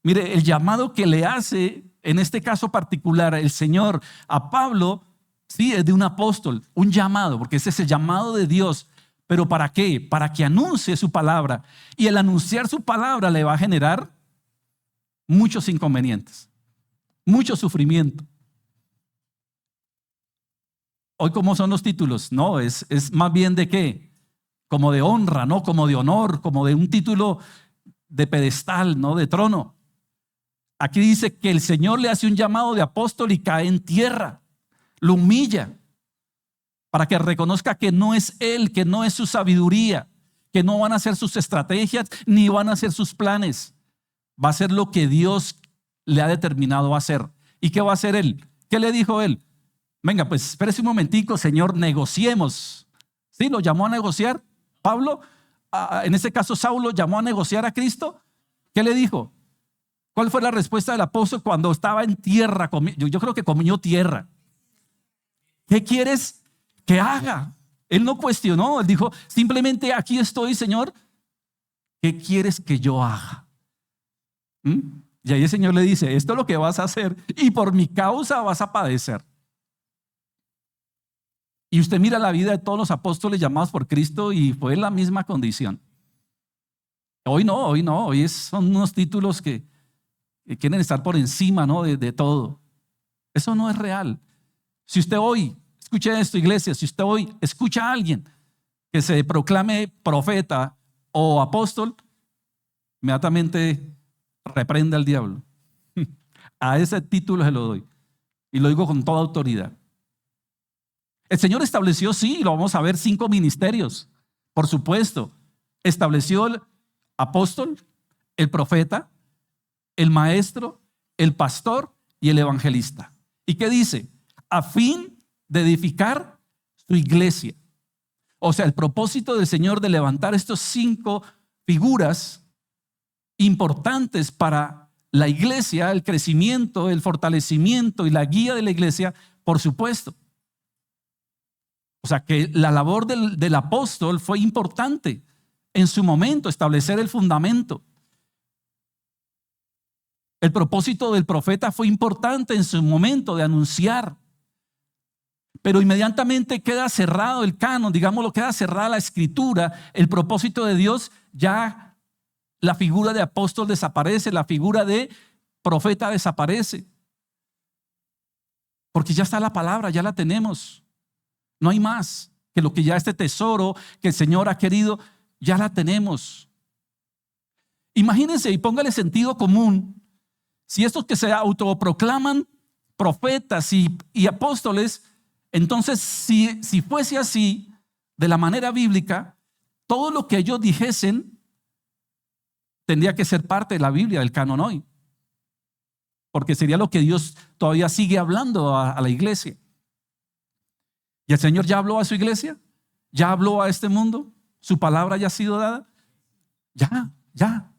mire, el llamado que le hace en este caso particular el Señor a Pablo, sí, es de un apóstol, un llamado, porque ese es el llamado de Dios. ¿Pero para qué? Para que anuncie su palabra. Y el anunciar su palabra le va a generar muchos inconvenientes, mucho sufrimiento. Hoy, ¿cómo son los títulos? No, es más bien de qué, como de honra, ¿no? Como de honor, como de un título de pedestal, ¿no? De trono. Aquí dice que el Señor le hace un llamado de apóstol y cae en tierra, lo humilla, para que reconozca que no es él, que no es su sabiduría, que no van a ser sus estrategias, ni van a ser sus planes. Va a ser lo que Dios le ha determinado hacer. ¿Y qué va a hacer él? ¿Qué le dijo él? Venga, pues espérese un momentico, Señor, negociemos. ¿Sí? ¿Lo llamó a negociar Pablo? En este caso, Saulo llamó a negociar a Cristo. ¿Qué le dijo? ¿Cuál fue la respuesta del apóstol cuando estaba en tierra? Yo creo que comió tierra. ¿Qué quieres que haga? Él no cuestionó, él dijo, simplemente aquí estoy, Señor. ¿Qué quieres que yo haga? Y ahí el Señor le dice, esto es lo que vas a hacer y por mi causa vas a padecer. Y usted mira la vida de todos los apóstoles llamados por Cristo y fue la misma condición. Hoy no, hoy son unos títulos que quieren estar por encima, ¿no? de todo. Eso no es real. Si usted hoy, escuche esto, iglesia, si usted hoy escucha a alguien que se proclame profeta o apóstol, inmediatamente reprenda al diablo. A ese título se lo doy. Y lo digo con toda autoridad. El Señor estableció, sí, lo vamos a ver, 5 ministerios. Por supuesto, estableció el apóstol, el profeta, el maestro, el pastor y el evangelista. ¿Y qué dice? A fin de edificar su iglesia. O sea, el propósito del Señor de levantar estos 5 figuras importantes para la iglesia, el crecimiento, el fortalecimiento y la guía de la iglesia, por supuesto. O sea que la labor del apóstol fue importante en su momento, establecer el fundamento. El propósito del profeta fue importante en su momento de anunciar. Pero inmediatamente queda cerrado el canon, digámoslo, queda cerrada la escritura, el propósito de Dios, ya la figura de apóstol desaparece, la figura de profeta desaparece. Porque ya está la palabra, ya la tenemos. No hay más que lo que ya este tesoro que el Señor ha querido, ya la tenemos. Imagínense y póngale sentido común. Si estos que se autoproclaman profetas y apóstoles, entonces si fuese así, de la manera bíblica, todo lo que ellos dijesen tendría que ser parte de la Biblia, del canon hoy. Porque sería lo que Dios todavía sigue hablando a la iglesia. ¿Y el Señor ya habló a su iglesia? ¿Ya habló a este mundo? ¿Su palabra ya ha sido dada? Ya.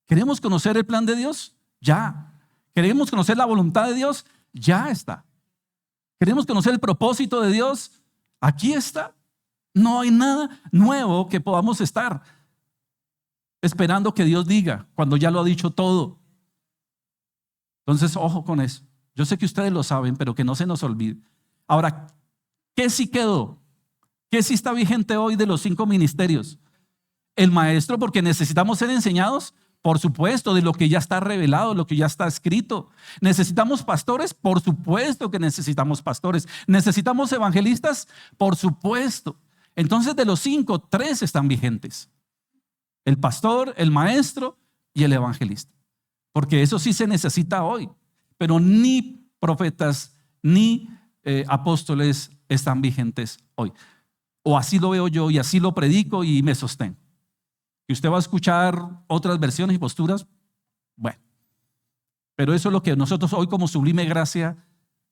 ¿Queremos conocer el plan de Dios? Ya. ¿Queremos conocer la voluntad de Dios? Ya está. ¿Queremos conocer el propósito de Dios? Aquí está. No hay nada nuevo que podamos estar esperando que Dios diga cuando ya lo ha dicho todo. Entonces, ojo con eso. Yo sé que ustedes lo saben, pero que no se nos olvide. Ahora, ¿qué sí quedó? ¿Qué sí está vigente hoy de los 5 ministerios? El maestro, porque necesitamos ser enseñados, por supuesto, de lo que ya está revelado, lo que ya está escrito. ¿Necesitamos pastores? Por supuesto que necesitamos pastores. ¿Necesitamos evangelistas? Por supuesto. Entonces, de los 5, 3 están vigentes. El pastor, el maestro y el evangelista. Porque eso sí se necesita hoy. Pero ni profetas ni apóstoles están vigentes hoy. O así lo veo yo y así lo predico y me sostengo. Y usted va a escuchar otras versiones y posturas, bueno. Pero eso es lo que nosotros hoy como Sublime Gracia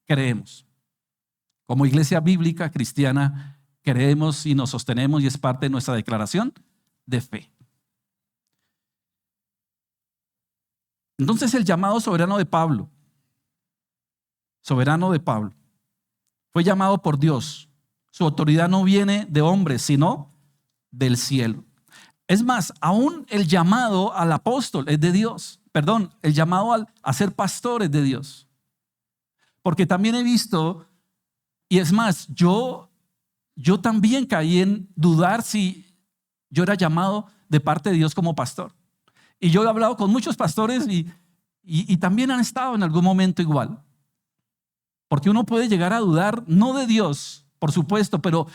creemos. Como iglesia bíblica cristiana creemos y nos sostenemos y es parte de nuestra declaración de fe. Entonces el llamado soberano de Pablo, fue llamado por Dios. Su autoridad no viene de hombres, sino del cielo. Es más, aún el llamado al apóstol es de Dios. Perdón, el llamado a ser pastor es de Dios. Porque también he visto, y es más, yo también caí en dudar si yo era llamado de parte de Dios como pastor. Y yo he hablado con muchos pastores y también han estado en algún momento igual. Porque uno puede llegar a dudar, no de Dios, por supuesto, pero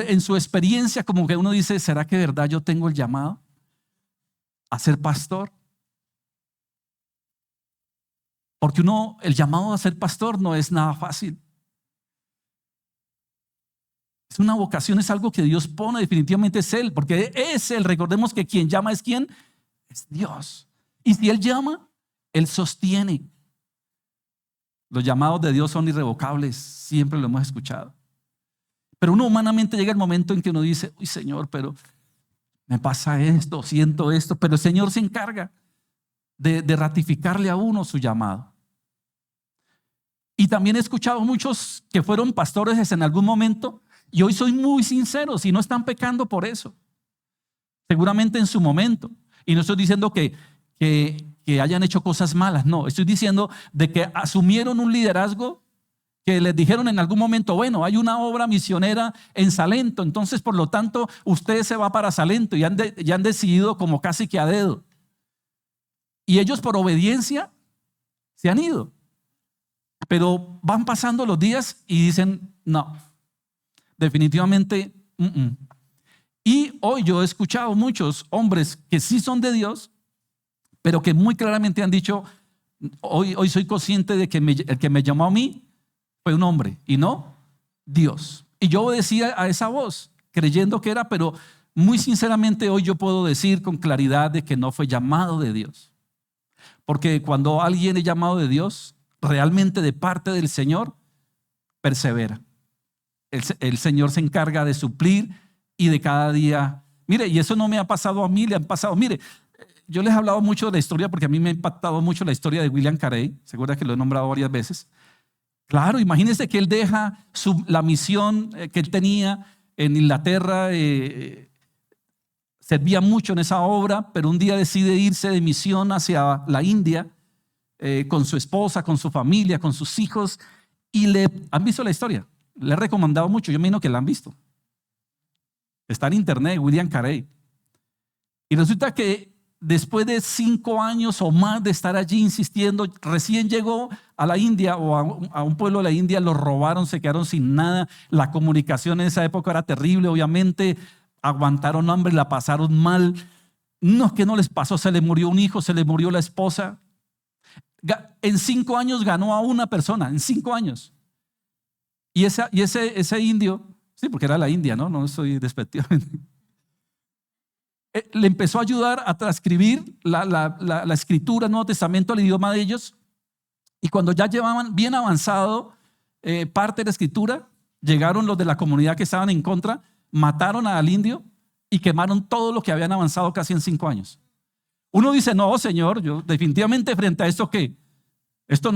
en su experiencia como que uno dice, ¿será que de verdad yo tengo el llamado a ser pastor? Porque el llamado a ser pastor no es nada fácil. Es una vocación, es algo que Dios pone, definitivamente es Él, porque es Él. Recordemos que quien llama es ¿quién? Es Dios. Y si Él llama, Él sostiene. Los llamados de Dios son irrevocables, siempre lo hemos escuchado. Pero uno humanamente llega el momento en que uno dice, uy Señor, pero me pasa esto, siento esto, pero el Señor se encarga de ratificarle a uno su llamado. Y también he escuchado muchos que fueron pastores en algún momento y hoy soy muy sincero, si no están pecando por eso, seguramente en su momento. Y no estoy diciendo que hayan hecho cosas malas, no, estoy diciendo de que asumieron un liderazgo que les dijeron en algún momento, bueno, hay una obra misionera en Salento, entonces por lo tanto usted se va para Salento y han decidido como casi que a dedo. Y ellos por obediencia se han ido. Pero van pasando los días y dicen, no, definitivamente. Y hoy yo he escuchado muchos hombres que sí son de Dios, pero que muy claramente han dicho, hoy soy consciente de que el que me llamó a mí fue un hombre y no Dios. Y yo obedecía a esa voz, creyendo que era, pero muy sinceramente hoy yo puedo decir con claridad de que no fue llamado de Dios. Porque cuando alguien es llamado de Dios, realmente de parte del Señor, persevera. El Señor se encarga de suplir y de cada día. Mire, y eso no me ha pasado a mí, le han pasado. Mire, yo les he hablado mucho de la historia porque a mí me ha impactado mucho la historia de William Carey. Seguro que lo he nombrado varias veces. Claro, imagínense que él deja la misión que él tenía en Inglaterra. Servía mucho en esa obra, pero un día decide irse de misión hacia la India con su esposa, con su familia, con sus hijos. Y ¿han visto la historia? Le he recomendado mucho, yo me imagino que la han visto. Está en internet, William Carey. Y resulta que después de 5 años o más de estar allí insistiendo, recién llegó a la India o a un pueblo de la India, los robaron, se quedaron sin nada. La comunicación en esa época era terrible, obviamente. Aguantaron hambre, la pasaron mal. No es que no les pasó, se le murió un hijo, se le murió la esposa. En 5 años ganó a una persona, en 5 años. Y ese indio, sí, porque era la India, no estoy despectivo. Le empezó a ayudar a transcribir la escritura, el Nuevo Testamento al idioma de ellos. Y cuando ya llevaban bien avanzado parte de la escritura, llegaron los de la comunidad que estaban en contra, mataron al indio y quemaron todo lo que habían avanzado casi en 5 años. Uno dice, no, Señor, yo definitivamente frente a esto que esto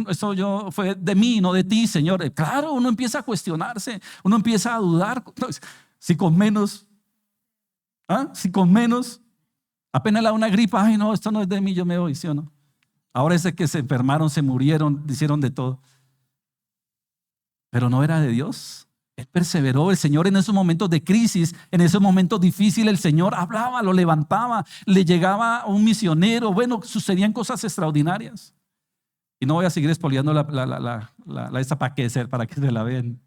esto fue de mí, no de ti, Señor. Claro, uno empieza a cuestionarse, uno empieza a dudar. Si con menos, apenas le da una gripa, ay no, esto no es de mí, yo me voy, ¿sí o no? Ahora ese que se enfermaron, se murieron, hicieron de todo. Pero no era de Dios. Él perseveró, el Señor en esos momentos de crisis, en esos momentos difíciles, el Señor hablaba, lo levantaba, le llegaba un misionero, bueno, sucedían cosas extraordinarias. Y no voy a seguir espoliando esta para que se la vean.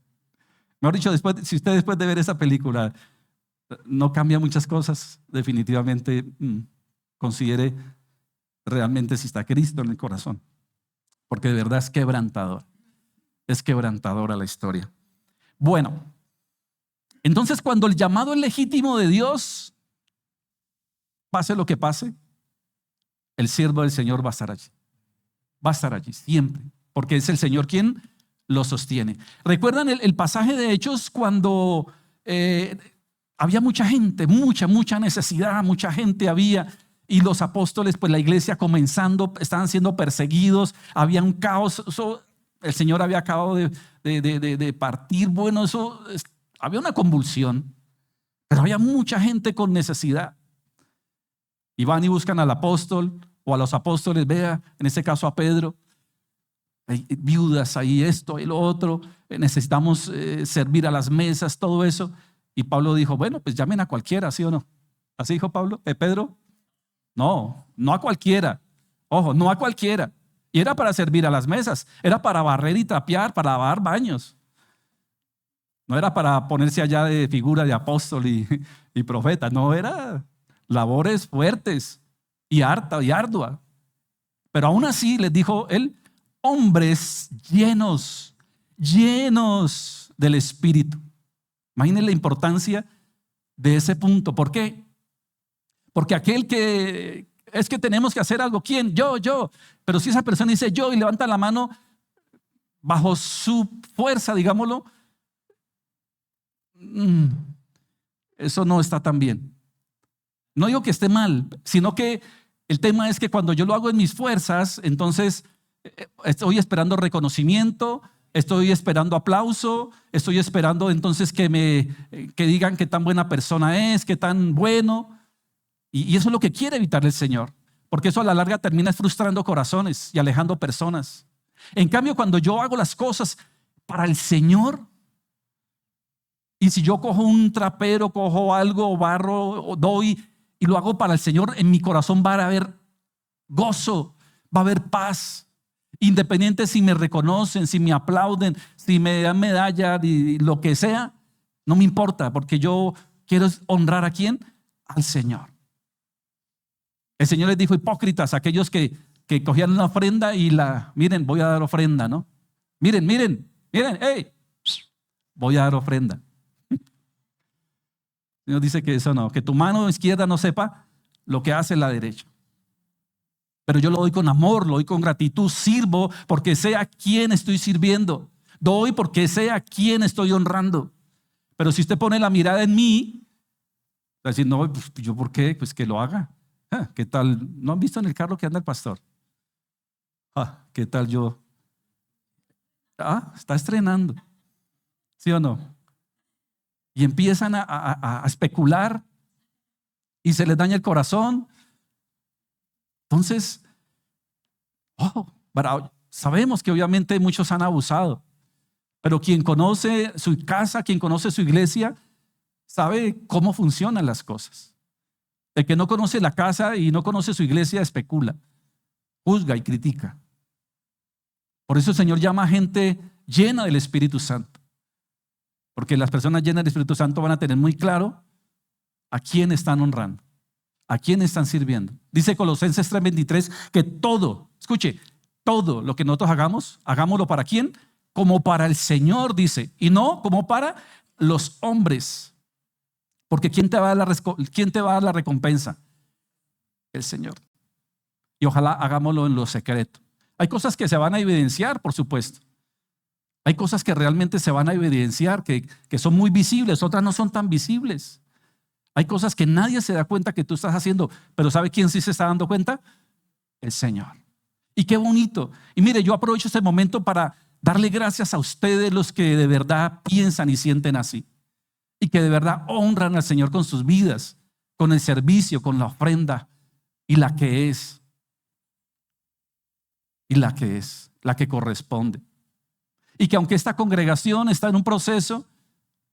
Mejor dicho, si usted después de ver esa película no cambia muchas cosas, definitivamente considere realmente si está Cristo en el corazón. Porque de verdad es quebrantador. Es quebrantadora la historia. Bueno, entonces cuando el llamado es legítimo de Dios, pase lo que pase, el siervo del Señor va a estar allí. Va a estar allí siempre, porque es el Señor quien lo sostiene. ¿Recuerdan el pasaje de Hechos cuando había mucha gente, mucha necesidad, mucha gente había, y los apóstoles, pues la iglesia comenzando, estaban siendo perseguidos, había un caos, el Señor había acabado de partir, bueno, había una convulsión, pero había mucha gente con necesidad. Y van y buscan al apóstol o a los apóstoles, vea, en este caso a Pedro, hay viudas, hay esto, hay lo otro, necesitamos servir a las mesas, todo eso. Y Pablo dijo, bueno, pues llamen a cualquiera, ¿sí o no? ¿Así dijo Pedro? No a cualquiera. Ojo, no a cualquiera. Y era para servir a las mesas, era para barrer y trapear, para lavar baños. No era para ponerse allá de figura de apóstol y profeta, no, era labores fuertes y ardua. Pero aún así les dijo él, hombres llenos del Espíritu. Imaginen la importancia de ese punto. ¿Por qué? Porque aquel que es que tenemos que hacer algo, ¿quién? Yo. Pero si esa persona dice yo y levanta la mano bajo su fuerza, digámoslo, eso no está tan bien. No digo que esté mal, sino que el tema es que cuando yo lo hago en mis fuerzas, entonces estoy esperando reconocimiento, estoy esperando aplauso, estoy esperando entonces que digan qué tan buena persona es, qué tan bueno. Y eso es lo que quiere evitar el Señor, porque eso a la larga termina frustrando corazones y alejando personas. En cambio, cuando yo hago las cosas para el Señor, y si yo cojo un trapero, cojo algo, barro, doy y lo hago para el Señor, en mi corazón va a haber gozo, va a haber paz. Independiente si me reconocen, si me aplauden, si me dan medalla y lo que sea, no me importa, porque yo quiero honrar ¿a quién? Al Señor. El Señor les dijo: hipócritas, aquellos que cogían una ofrenda y miren, voy a dar ofrenda, ¿no? Miren, hey, voy a dar ofrenda. El Señor dice que eso no, que tu mano izquierda no sepa lo que hace la derecha. Pero yo lo doy con amor, lo doy con gratitud, sirvo porque sé a quién estoy sirviendo, doy porque sé a quién estoy honrando. Pero si usted pone la mirada en mí, va a decir: no, pues yo ¿por qué? Pues que lo haga. ¿Qué tal? ¿No han visto en el carro que anda el pastor? ¿Qué tal yo? Está estrenando, ¿sí o no? Y empiezan a especular y se les daña el corazón. Entonces, sabemos que obviamente muchos han abusado, pero quien conoce su casa, quien conoce su iglesia, sabe cómo funcionan las cosas. El que no conoce la casa y no conoce su iglesia especula, juzga y critica. Por eso el Señor llama a gente llena del Espíritu Santo, porque las personas llenas del Espíritu Santo van a tener muy claro a quién están honrando, a quién están sirviendo. Dice Colosenses 3:23 que todo, escuche, todo lo que nosotros hagamos, hagámoslo ¿para quién? Como para el Señor, dice, y no como para los hombres. Porque ¿quién te va a dar la recompensa? El Señor. Y ojalá hagámoslo en lo secreto. Hay cosas que se van a evidenciar, por supuesto. Hay cosas que realmente se van a evidenciar, que son muy visibles, otras no son tan visibles. Hay cosas que nadie se da cuenta que tú estás haciendo, pero ¿sabe quién sí se está dando cuenta? El Señor. Y qué bonito. Y mire, yo aprovecho este momento para darle gracias a ustedes, los que de verdad piensan y sienten así, y que de verdad honran al Señor con sus vidas, con el servicio, con la ofrenda, y la que es, la que corresponde. Y que aunque esta congregación está en un proceso,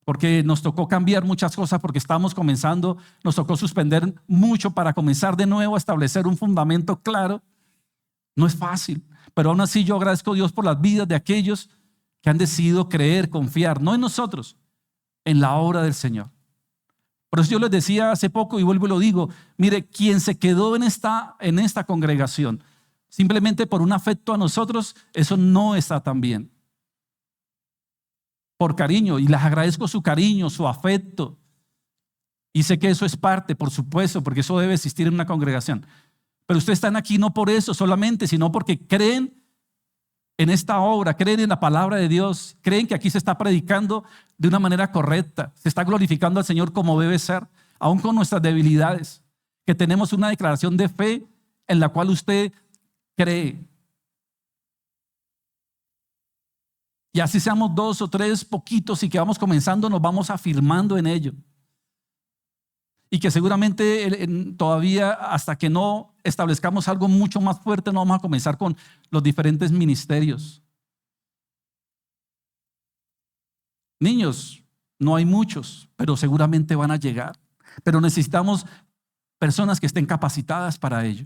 porque nos tocó cambiar muchas cosas, porque estamos comenzando, nos tocó suspender mucho para comenzar de nuevo a establecer un fundamento claro. No es fácil, pero aún así yo agradezco a Dios por las vidas de aquellos que han decidido creer, confiar, no en nosotros, en la obra del Señor. Por eso yo les decía hace poco y vuelvo y lo digo: mire, quien se quedó en esta congregación simplemente por un afecto a nosotros, eso no está tan bien. Por cariño, y les agradezco su cariño, su afecto, y sé que eso es parte, por supuesto, porque eso debe existir en una congregación. Pero ustedes están aquí no por eso solamente, sino porque creen en esta obra, creen en la palabra de Dios, creen que aquí se está predicando de una manera correcta, se está glorificando al Señor como debe ser, aún con nuestras debilidades, que tenemos una declaración de fe en la cual usted cree. Y así seamos 2 o 3 poquitos y que vamos comenzando, nos vamos afirmando en ello. Y que seguramente todavía hasta que no establezcamos algo mucho más fuerte, no vamos a comenzar con los diferentes ministerios. Niños, no hay muchos, pero seguramente van a llegar. Pero necesitamos personas que estén capacitadas para ello,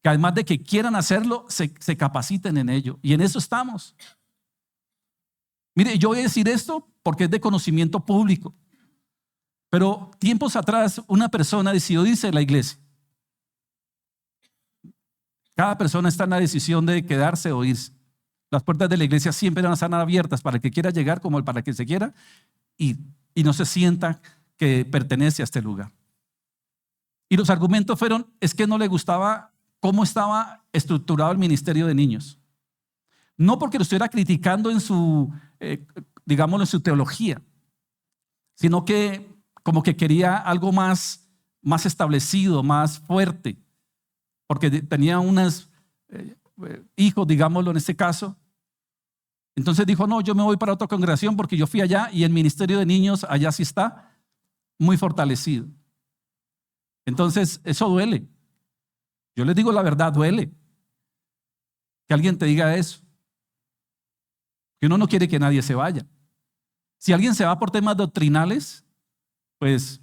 que además de que quieran hacerlo, se capaciten en ello. Y en eso estamos. Mire, yo voy a decir esto porque es de conocimiento público. Pero tiempos atrás una persona decidió irse de la iglesia. Cada persona está en la decisión de quedarse o irse. Las puertas de la iglesia siempre van a estar abiertas para el que quiera llegar como para el que se quiera ir y no se sienta que pertenece a este lugar. Y los argumentos fueron: es que no le gustaba cómo estaba estructurado el ministerio de niños. No porque lo estuviera criticando en su, digámoslo, en su teología, sino que como que quería algo más establecido, más fuerte, porque tenía unos hijos, digámoslo en este caso. Entonces dijo: no, yo me voy para otra congregación porque yo fui allá y el ministerio de niños allá sí está muy fortalecido. Entonces eso duele. Yo les digo la verdad, duele que alguien te diga eso. Que uno no quiere que nadie se vaya. Si alguien se va por temas doctrinales, pues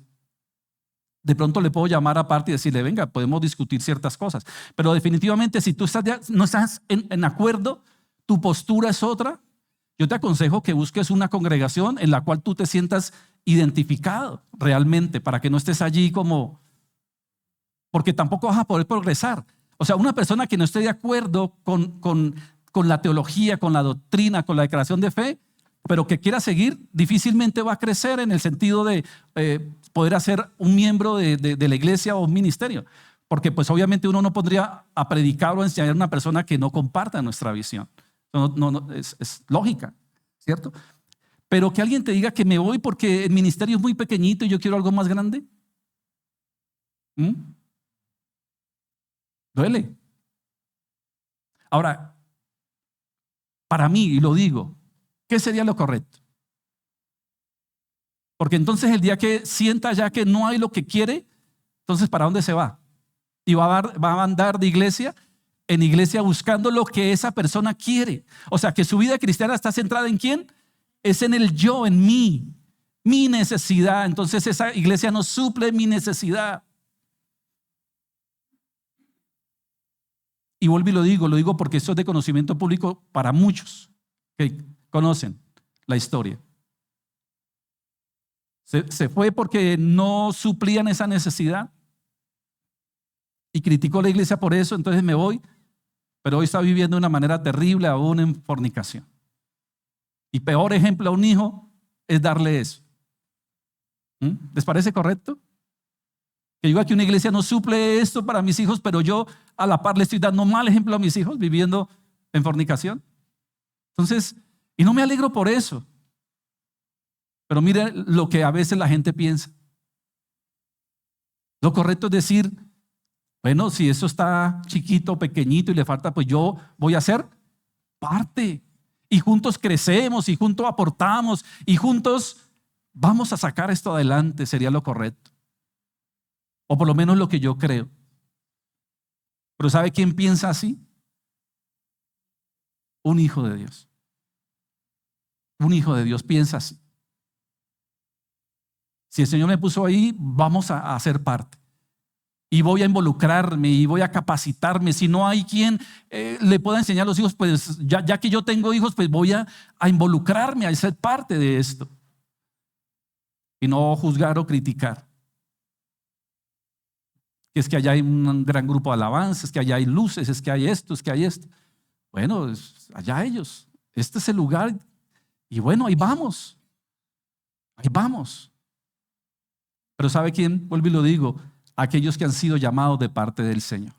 de pronto le puedo llamar aparte y decirle: venga, podemos discutir ciertas cosas. Pero definitivamente si tú no estás en acuerdo, tu postura es otra, yo te aconsejo que busques una congregación en la cual tú te sientas identificado realmente, para que no estés allí como, porque tampoco vas a poder progresar. O sea, una persona que no esté de acuerdo con la teología, con la doctrina, con la declaración de fe, pero que quiera seguir, difícilmente va a crecer en el sentido de poder ser un miembro de la iglesia o un ministerio. Porque pues obviamente uno no pondría a predicar o a enseñar a una persona que no comparta nuestra visión. Es lógica, ¿cierto? Pero que alguien te diga que me voy porque el ministerio es muy pequeñito y yo quiero algo más grande. Duele. Ahora, para mí, y lo digo, ¿qué sería lo correcto? Porque entonces el día que sienta ya que no hay lo que quiere, entonces ¿para dónde se va? Y va a andar de iglesia en iglesia buscando lo que esa persona quiere. O sea, que su vida cristiana está centrada ¿en quién? Es en el yo, en mí, mi necesidad. Entonces esa iglesia no suple mi necesidad. Y vuelvo y lo digo porque esto es de conocimiento público para muchos que conocen la historia. Se fue porque no suplían esa necesidad y criticó a la iglesia por eso, entonces me voy, pero hoy está viviendo de una manera terrible, aún en fornicación. Y peor ejemplo a un hijo es darle eso. ¿Les parece correcto? Que diga que una iglesia no suple esto para mis hijos, pero yo a la par le estoy dando mal ejemplo a mis hijos viviendo en fornicación. Entonces, y no me alegro por eso. Pero mire lo que a veces la gente piensa. Lo correcto es decir, bueno, si eso está chiquito, pequeñito y le falta, pues yo voy a ser parte. Y juntos crecemos y juntos aportamos y juntos vamos a sacar esto adelante, sería lo correcto. O por lo menos lo que yo creo. Pero ¿sabe quién piensa así? Un hijo de Dios. Un hijo de Dios piensa así. Si el Señor me puso ahí, vamos a ser parte. Y voy a involucrarme y voy a capacitarme. Si no hay quien le pueda enseñar a los hijos, pues ya que yo tengo hijos, pues voy a involucrarme, a ser parte de esto. Y no juzgar o criticar. Es que allá hay un gran grupo de alabanzas, es que allá hay luces, es que hay esto, es que hay esto. Bueno, allá ellos. Este es el lugar. Y bueno, ahí vamos. Ahí vamos. Pero ¿sabe quién? Vuelvo y lo digo. Aquellos que han sido llamados de parte del Señor.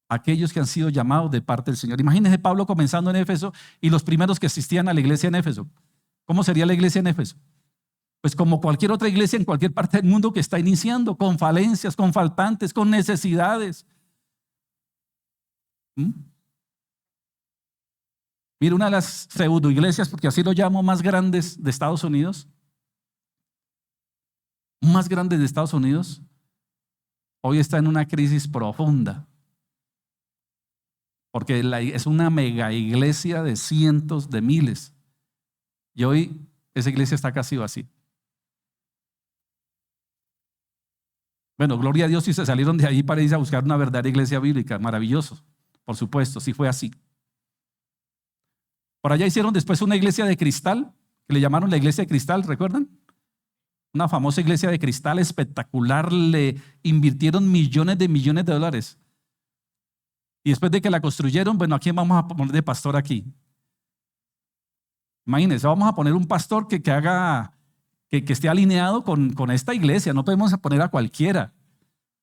Aquellos que han sido llamados de parte del Señor. Imagínense Pablo comenzando en Éfeso y los primeros que asistían a la iglesia en Éfeso. ¿Cómo sería la iglesia en Éfeso? Pues como cualquier otra iglesia en cualquier parte del mundo que está iniciando, con falencias, con faltantes, con necesidades. Mira, una de las pseudo iglesias, porque así lo llamo, más grandes de Estados Unidos, hoy está en una crisis profunda, porque es una mega iglesia de cientos de miles, y hoy esa iglesia está casi vacía. Bueno, gloria a Dios si se salieron de ahí para irse a buscar una verdadera iglesia bíblica, maravilloso, por supuesto, sí fue así. Por allá hicieron después una iglesia de cristal, que le llamaron la iglesia de cristal, ¿recuerdan? Una famosa iglesia de cristal espectacular, le invirtieron millones de dólares. Y después de que la construyeron, bueno, ¿a quién vamos a poner de pastor aquí? Imagínense, vamos a poner un pastor que esté alineado con esta iglesia, no podemos poner a cualquiera.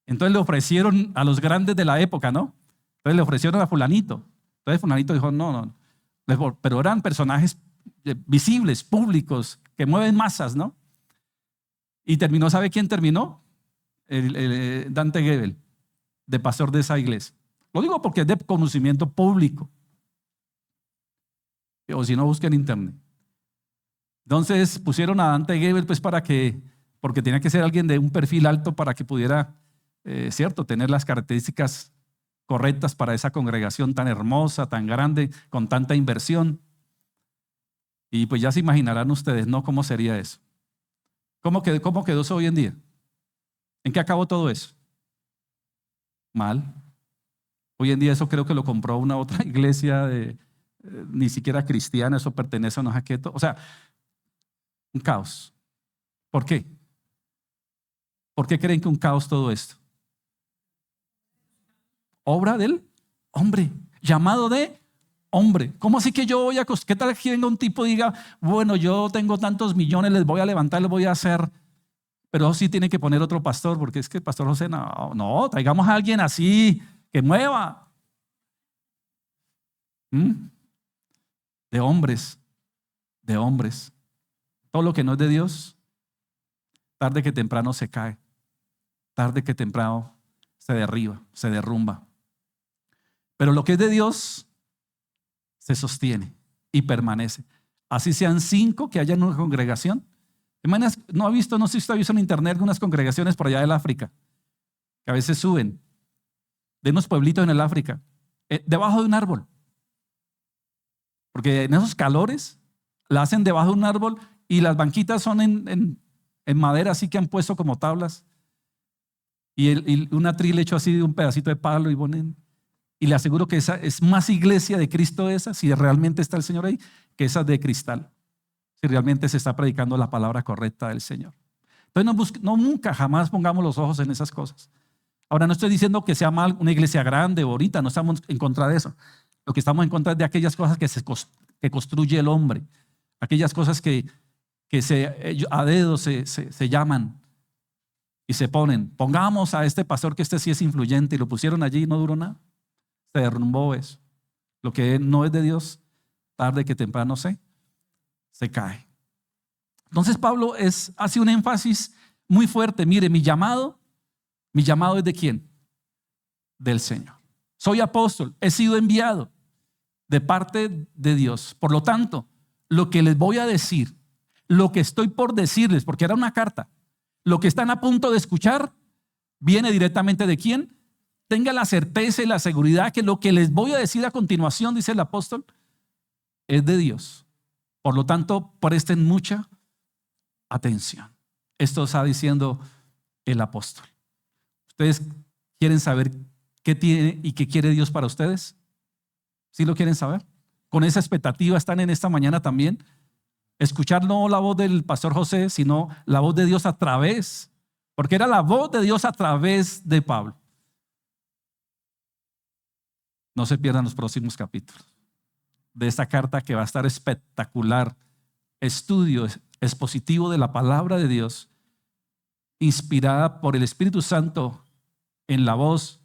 Entonces le ofrecieron a los grandes de la época, ¿no? Entonces le ofrecieron a fulanito. Entonces fulanito dijo, no. Pero eran personajes visibles, públicos, que mueven masas, ¿no? Y terminó, ¿sabe quién terminó? Dante Gebel, de pastor de esa iglesia. Lo digo porque es de conocimiento público. O si no, busquen en internet. Entonces pusieron a Dante Gebel pues porque tenía que ser alguien de un perfil alto para que pudiera, cierto, tener las características correctas para esa congregación tan hermosa, tan grande, con tanta inversión. Y pues ya se imaginarán ustedes, ¿no? ¿Cómo sería eso? ¿Cómo quedó eso hoy en día? ¿En qué acabó todo eso? Mal. Hoy en día eso creo que lo compró una otra iglesia ni siquiera cristiana, eso pertenece a unos jaquetos. O sea, un caos. ¿Por qué? ¿Por qué creen que un caos todo esto? Obra del hombre, llamado de hombre. ¿Cómo así que yo voy a... ¿Qué tal que venga un tipo y diga, bueno, yo tengo tantos millones, les voy a levantar, les voy a hacer... Pero sí tiene que poner otro pastor, porque es que el pastor José, no, traigamos a alguien así, que mueva. De hombres, de hombres. Todo lo que no es de Dios, tarde que temprano se cae. Tarde que temprano se derriba, se derrumba. Pero lo que es de Dios se sostiene y permanece. Así sean 5 que haya en una congregación. No sé si usted ha visto en internet algunas congregaciones por allá del África, que a veces suben de unos pueblitos en el África, debajo de un árbol. Porque en esos calores la hacen debajo de un árbol y las banquitas son en madera, así que han puesto como tablas. Y un atril hecho así de un pedacito de palo y ponen. Y le aseguro que esa es más iglesia de Cristo esa, si realmente está el Señor ahí, que esa de cristal. Si realmente se está predicando la palabra correcta del Señor. Entonces nunca jamás pongamos los ojos en esas cosas. Ahora no estoy diciendo que sea mal una iglesia grande o bonita, no estamos en contra de eso. Lo que estamos en contra es de aquellas cosas que construye el hombre, aquellas cosas que a dedo se llaman y se ponen. Pongamos a este pastor que este sí es influyente, y lo pusieron allí y no duró nada. Se derrumbó eso. Lo que no es de Dios, tarde que temprano se cae. Entonces Pablo hace un énfasis muy fuerte. Mire, mi llamado es ¿de quién? Del Señor. Soy apóstol, he sido enviado de parte de Dios. Por lo tanto, lo que les voy a decir, lo que estoy por decirles, porque era una carta, lo que están a punto de escuchar, viene directamente ¿de quién? Tenga la certeza y la seguridad que lo que les voy a decir a continuación, dice el apóstol, es de Dios. Por lo tanto, presten mucha atención. Esto está diciendo el apóstol. ¿Ustedes quieren saber qué tiene y qué quiere Dios para ustedes? ¿Sí lo quieren saber? Con esa expectativa están en esta mañana también. Escuchar no la voz del pastor José, sino la voz de Dios a través, porque era la voz de Dios a través de Pablo. No se pierdan los próximos capítulos de esta carta, que va a estar espectacular. Estudio expositivo de la palabra de Dios, inspirada por el Espíritu Santo en la voz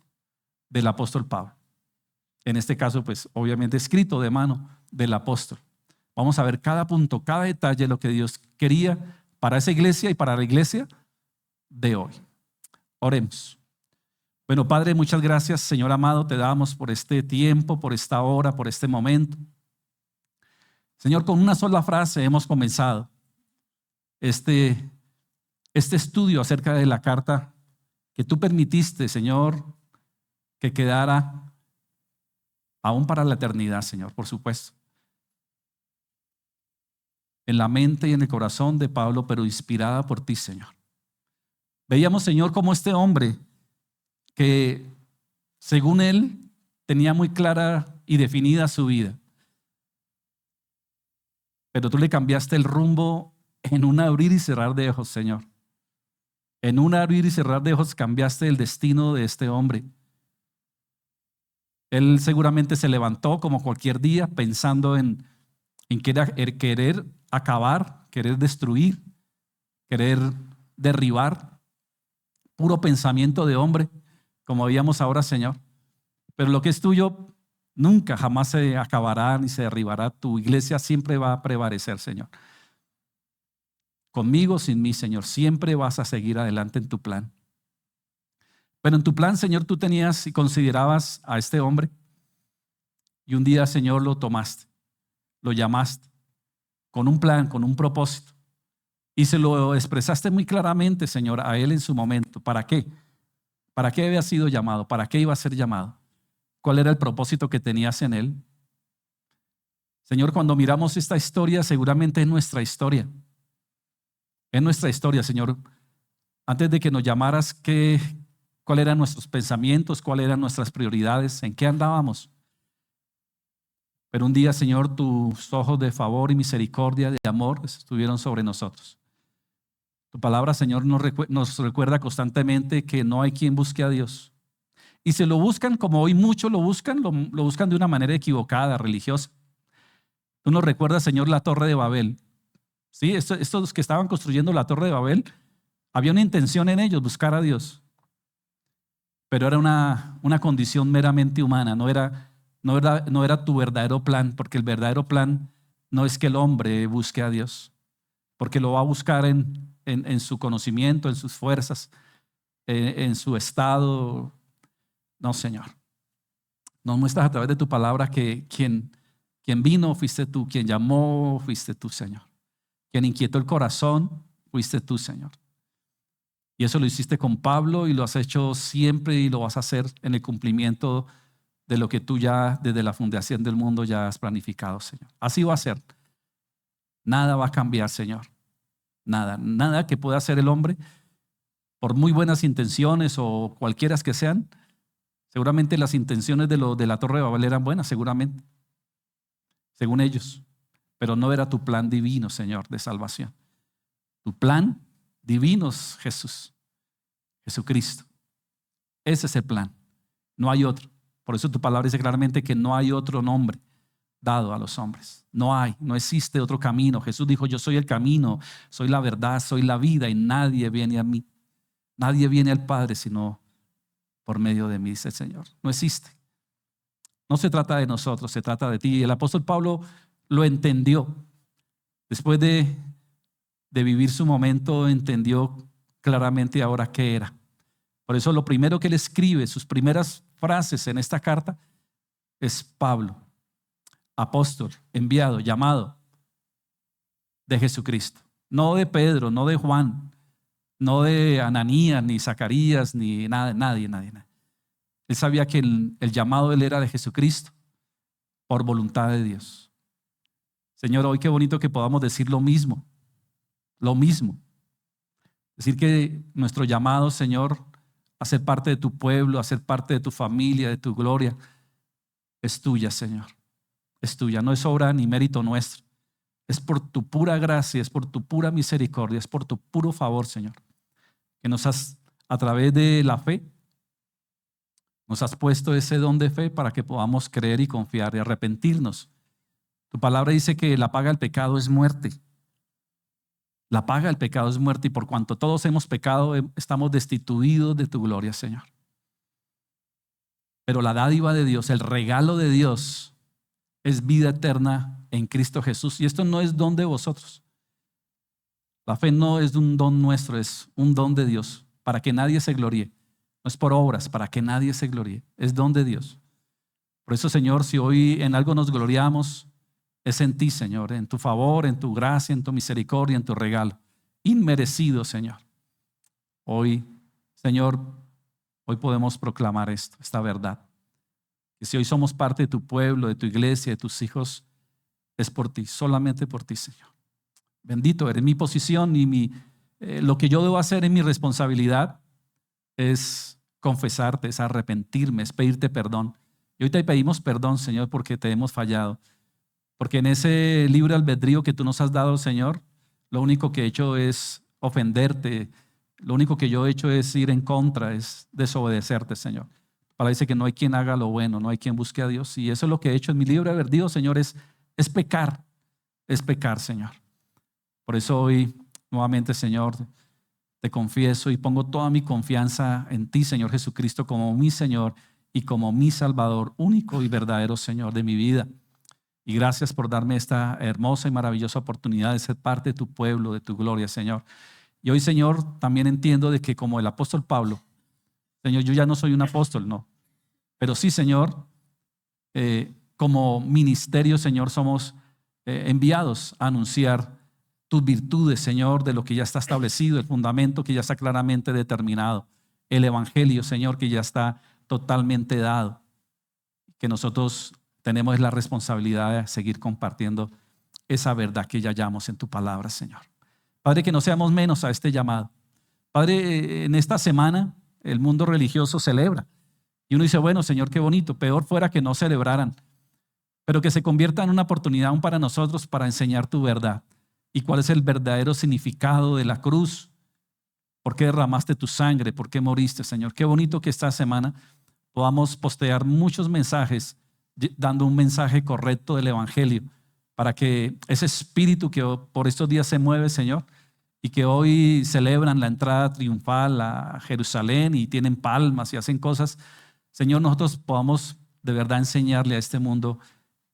del apóstol Pablo. En este caso, pues obviamente escrito de mano del apóstol. Vamos a ver cada punto, cada detalle de lo que Dios quería para esa iglesia y para la iglesia de hoy. Oremos. Bueno, Padre, muchas gracias, Señor amado, te damos por este tiempo, por esta hora, por este momento. Señor, con una sola frase hemos comenzado este estudio acerca de la carta que tú permitiste, Señor, que quedara aún para la eternidad, Señor, por supuesto, en la mente y en el corazón de Pablo, pero inspirada por ti, Señor. Veíamos, Señor, cómo este hombre, que según él tenía muy clara y definida su vida, pero tú le cambiaste el rumbo en un abrir y cerrar de ojos, Señor. En un abrir y cerrar de ojos cambiaste el destino de este hombre. Él seguramente se levantó como cualquier día pensando en querer acabar, querer destruir, querer derribar. Puro pensamiento de hombre, como veíamos ahora, Señor. Pero lo que es tuyo nunca, jamás se acabará ni se derribará. Tu iglesia siempre va a prevalecer, Señor. Conmigo, sin mí, Señor, siempre vas a seguir adelante en tu plan. Pero en tu plan, Señor, tú tenías y considerabas a este hombre, y un día, Señor, lo tomaste, lo llamaste con un plan, con un propósito, y se lo expresaste muy claramente, Señor, a él en su momento. ¿Para qué? ¿Para qué había sido llamado? ¿Para qué iba a ser llamado? ¿Cuál era el propósito que tenías en él? Señor, cuando miramos esta historia, seguramente es nuestra historia. Es nuestra historia, Señor. Antes de que nos llamaras, ¿cuáles eran nuestros pensamientos? ¿Cuáles eran nuestras prioridades? ¿En qué andábamos? Pero un día, Señor, tus ojos de favor y misericordia, de amor, estuvieron sobre nosotros. Tu palabra, Señor, nos recuerda constantemente que no hay quien busque a Dios. Y si lo buscan, como hoy muchos lo buscan de una manera equivocada, religiosa. Tú nos recuerdas, Señor, la Torre de Babel. Sí, estos que estaban construyendo la Torre de Babel, había una intención en ellos, buscar a Dios. Pero era una condición meramente humana, no era tu verdadero plan, porque el verdadero plan no es que el hombre busque a Dios, porque lo va a buscar en su conocimiento, en sus fuerzas, en su estado. No, Señor. Nos muestras a través de tu palabra que quien vino fuiste tú, quien llamó fuiste tú, Señor. Quien inquietó el corazón fuiste tú, Señor. Y eso lo hiciste con Pablo y lo has hecho siempre y lo vas a hacer en el cumplimiento de lo que tú ya desde la fundación del mundo ya has planificado, Señor. Así va a ser. Nada va a cambiar, Señor. Nada que pueda hacer el hombre, por muy buenas intenciones o cualquiera que sean. Seguramente las intenciones de la Torre de Babel eran buenas, seguramente, según ellos. Pero no era tu plan divino, Señor, de salvación. Tu plan divino es Jesús, Jesucristo. Ese es el plan. No hay otro. Por eso tu palabra dice claramente que no hay otro nombre dado a los hombres. No existe otro camino. Jesús dijo, yo soy el camino, soy la verdad, soy la vida y nadie viene a mí. Nadie viene al Padre sino por medio de mí, dice el Señor. No existe. No se trata de nosotros, se trata de ti. Y el apóstol Pablo lo entendió. Después de vivir su momento, entendió claramente ahora qué era. Por eso lo primero que él escribe, sus primeras frases en esta carta, es Pablo, apóstol, enviado, llamado de Jesucristo. No de Pedro, no de Juan, no de Ananías, ni Zacarías, ni nadie. Él sabía que el llamado de él era de Jesucristo por voluntad de Dios. Señor, hoy qué bonito que podamos decir lo mismo. Decir que nuestro llamado, Señor, a ser parte de tu pueblo, a ser parte de tu familia, de tu gloria, es tuya, Señor. Es tuya, no es obra ni mérito nuestro. Es por tu pura gracia, es por tu pura misericordia, es por tu puro favor, Señor, que nos has, a través de la fe, nos has puesto ese don de fe para que podamos creer y confiar y arrepentirnos. Tu palabra dice que la paga del pecado es muerte. La paga del pecado es muerte y por cuanto todos hemos pecado, estamos destituidos de tu gloria, Señor. Pero la dádiva de Dios, el regalo de Dios, es vida eterna en Cristo Jesús. Y esto no es don de vosotros. La fe no es un don nuestro, es un don de Dios, para que nadie se gloríe. No es por obras, para que nadie se gloríe. Es don de Dios. Por eso, Señor, si hoy en algo nos gloriamos, es en ti, Señor, en tu favor, en tu gracia, en tu misericordia, en tu regalo. Inmerecido, Señor. Hoy, Señor, hoy podemos proclamar esta verdad. Que si hoy somos parte de tu pueblo, de tu iglesia, de tus hijos, es por ti, solamente por ti, Señor. Bendito eres. Mi posición y lo que yo debo hacer en mi responsabilidad es confesarte, es arrepentirme, es pedirte perdón. Y hoy te pedimos perdón, Señor, porque te hemos fallado. Porque en ese libre albedrío que tú nos has dado, Señor, lo único que he hecho es ofenderte. Lo único que yo he hecho es ir en contra, es desobedecerte, Señor. La palabra dice que no hay quien haga lo bueno, no hay quien busque a Dios. Y eso es lo que he hecho en mi libre albedrío, Señor, es pecar, Señor. Por eso hoy, nuevamente, Señor, te confieso y pongo toda mi confianza en ti, Señor Jesucristo, como mi Señor y como mi Salvador, único y verdadero Señor de mi vida. Y gracias por darme esta hermosa y maravillosa oportunidad de ser parte de tu pueblo, de tu gloria, Señor. Y hoy, Señor, también entiendo de que como el apóstol Pablo, Señor, yo ya no soy un apóstol, no. Pero sí, Señor, como ministerio, Señor, somos enviados a anunciar tus virtudes, Señor, de lo que ya está establecido, el fundamento que ya está claramente determinado, el evangelio, Señor, que ya está totalmente dado, que nosotros tenemos la responsabilidad de seguir compartiendo esa verdad que ya hallamos en tu palabra, Señor. Padre, que no seamos menos a este llamado. Padre, en esta semana el mundo religioso celebra. Y uno dice, bueno, Señor, qué bonito. Peor fuera que no celebraran. pero que se convierta en una oportunidad aún para nosotros para enseñar tu verdad y cuál es el verdadero significado de la cruz. ¿Por qué derramaste tu sangre? ¿Por qué moriste, Señor? Qué bonito que esta semana podamos postear muchos mensajes dando un mensaje correcto del Evangelio para que ese espíritu que por estos días se mueve, Señor, y que hoy celebran la entrada triunfal a Jerusalén y tienen palmas y hacen cosas, Señor, nosotros podamos de verdad enseñarle a este mundo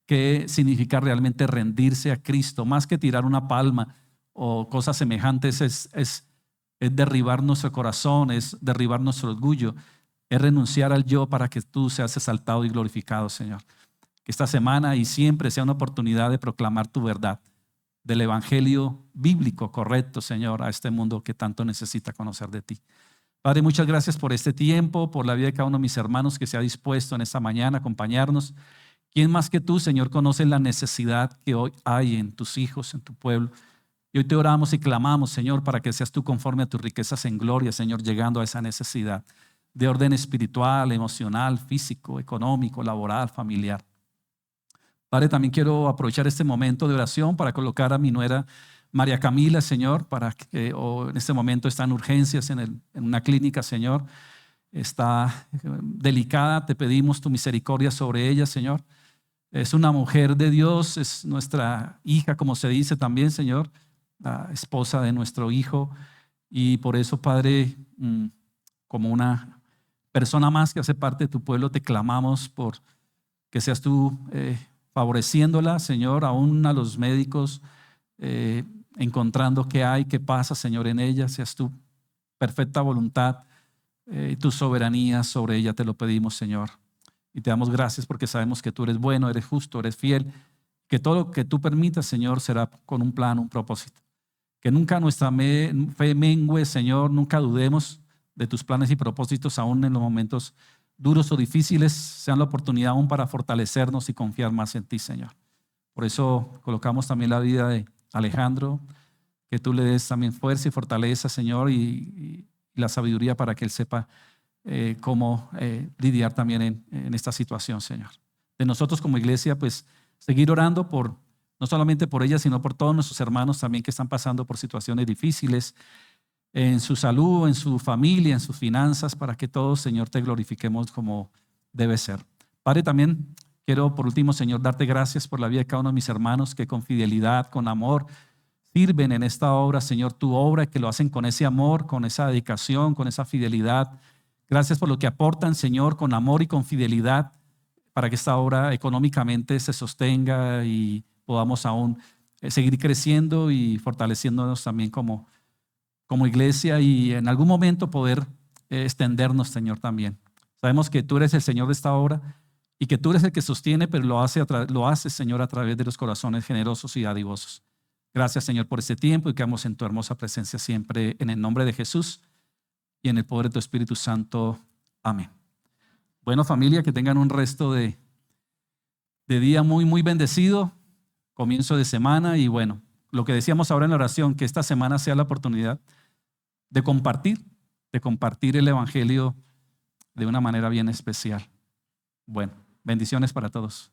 qué significa realmente rendirse a Cristo, más que tirar una palma o cosas semejantes, es derribar nuestro corazón, es derribar nuestro orgullo, es renunciar al yo para que tú seas exaltado y glorificado, Señor. Que esta semana y siempre sea una oportunidad de proclamar tu verdad, del evangelio bíblico correcto, Señor, a este mundo que tanto necesita conocer de ti. Padre, muchas gracias por este tiempo, por la vida de cada uno de mis hermanos que se ha dispuesto en esta mañana a acompañarnos. ¿Quién más que tú, Señor, conoce la necesidad que hoy hay en tus hijos, en tu pueblo? Y hoy te oramos y clamamos, Señor, para que seas tú conforme a tus riquezas en gloria, Señor, llegando a esa necesidad de orden espiritual, emocional, físico, económico, laboral, familiar. Padre, también quiero aprovechar este momento de oración para colocar a mi nuera María Camila, Señor, para que en este momento está en urgencias en una clínica, Señor. Está delicada, te pedimos tu misericordia sobre ella, Señor. Es una mujer de Dios, es nuestra hija, como se dice también, Señor, la esposa de nuestro hijo. Y por eso, Padre, como una persona más que hace parte de tu pueblo, te clamamos por que seas tú favoreciéndola, Señor, aún a los médicos, encontrando qué hay, qué pasa, Señor, en ella, seas tu perfecta voluntad y tu soberanía sobre ella, te lo pedimos, Señor. Y te damos gracias porque sabemos que tú eres bueno, eres justo, eres fiel, que todo lo que tú permitas, Señor, será con un plan, un propósito. Que nunca nuestra fe mengue, Señor, nunca dudemos de tus planes y propósitos, aún en los momentos duros o difíciles, sean la oportunidad aún para fortalecernos y confiar más en ti, Señor. Por eso colocamos también la vida de Alejandro, que tú le des también fuerza y fortaleza, Señor, y la sabiduría para que él sepa cómo lidiar también en esta situación, Señor. De nosotros como iglesia, pues seguir orando no solamente por ella, sino por todos nuestros hermanos también que están pasando por situaciones difíciles, en su salud, en su familia, en sus finanzas, para que todos, Señor, te glorifiquemos como debe ser. Padre, también quiero por último, Señor, darte gracias por la vida de cada uno de mis hermanos que con fidelidad, con amor, sirven en esta obra, Señor, tu obra, que lo hacen con ese amor, con esa dedicación, con esa fidelidad. Gracias por lo que aportan, Señor, con amor y con fidelidad, para que esta obra económicamente se sostenga y podamos aún seguir creciendo y fortaleciéndonos también como iglesia y en algún momento poder extendernos, Señor, también. Sabemos que tú eres el Señor de esta obra y que tú eres el que sostiene, pero lo haces, Señor, a través de los corazones generosos y dadivosos. Gracias, Señor, por este tiempo y quedamos en tu hermosa presencia siempre, en el nombre de Jesús y en el poder de tu Espíritu Santo. Amén. Bueno, familia, que tengan un resto de día muy, muy bendecido, comienzo de semana y bueno, lo que decíamos ahora en la oración, que esta semana sea la oportunidad de compartir el Evangelio de una manera bien especial. Bueno, bendiciones para todos.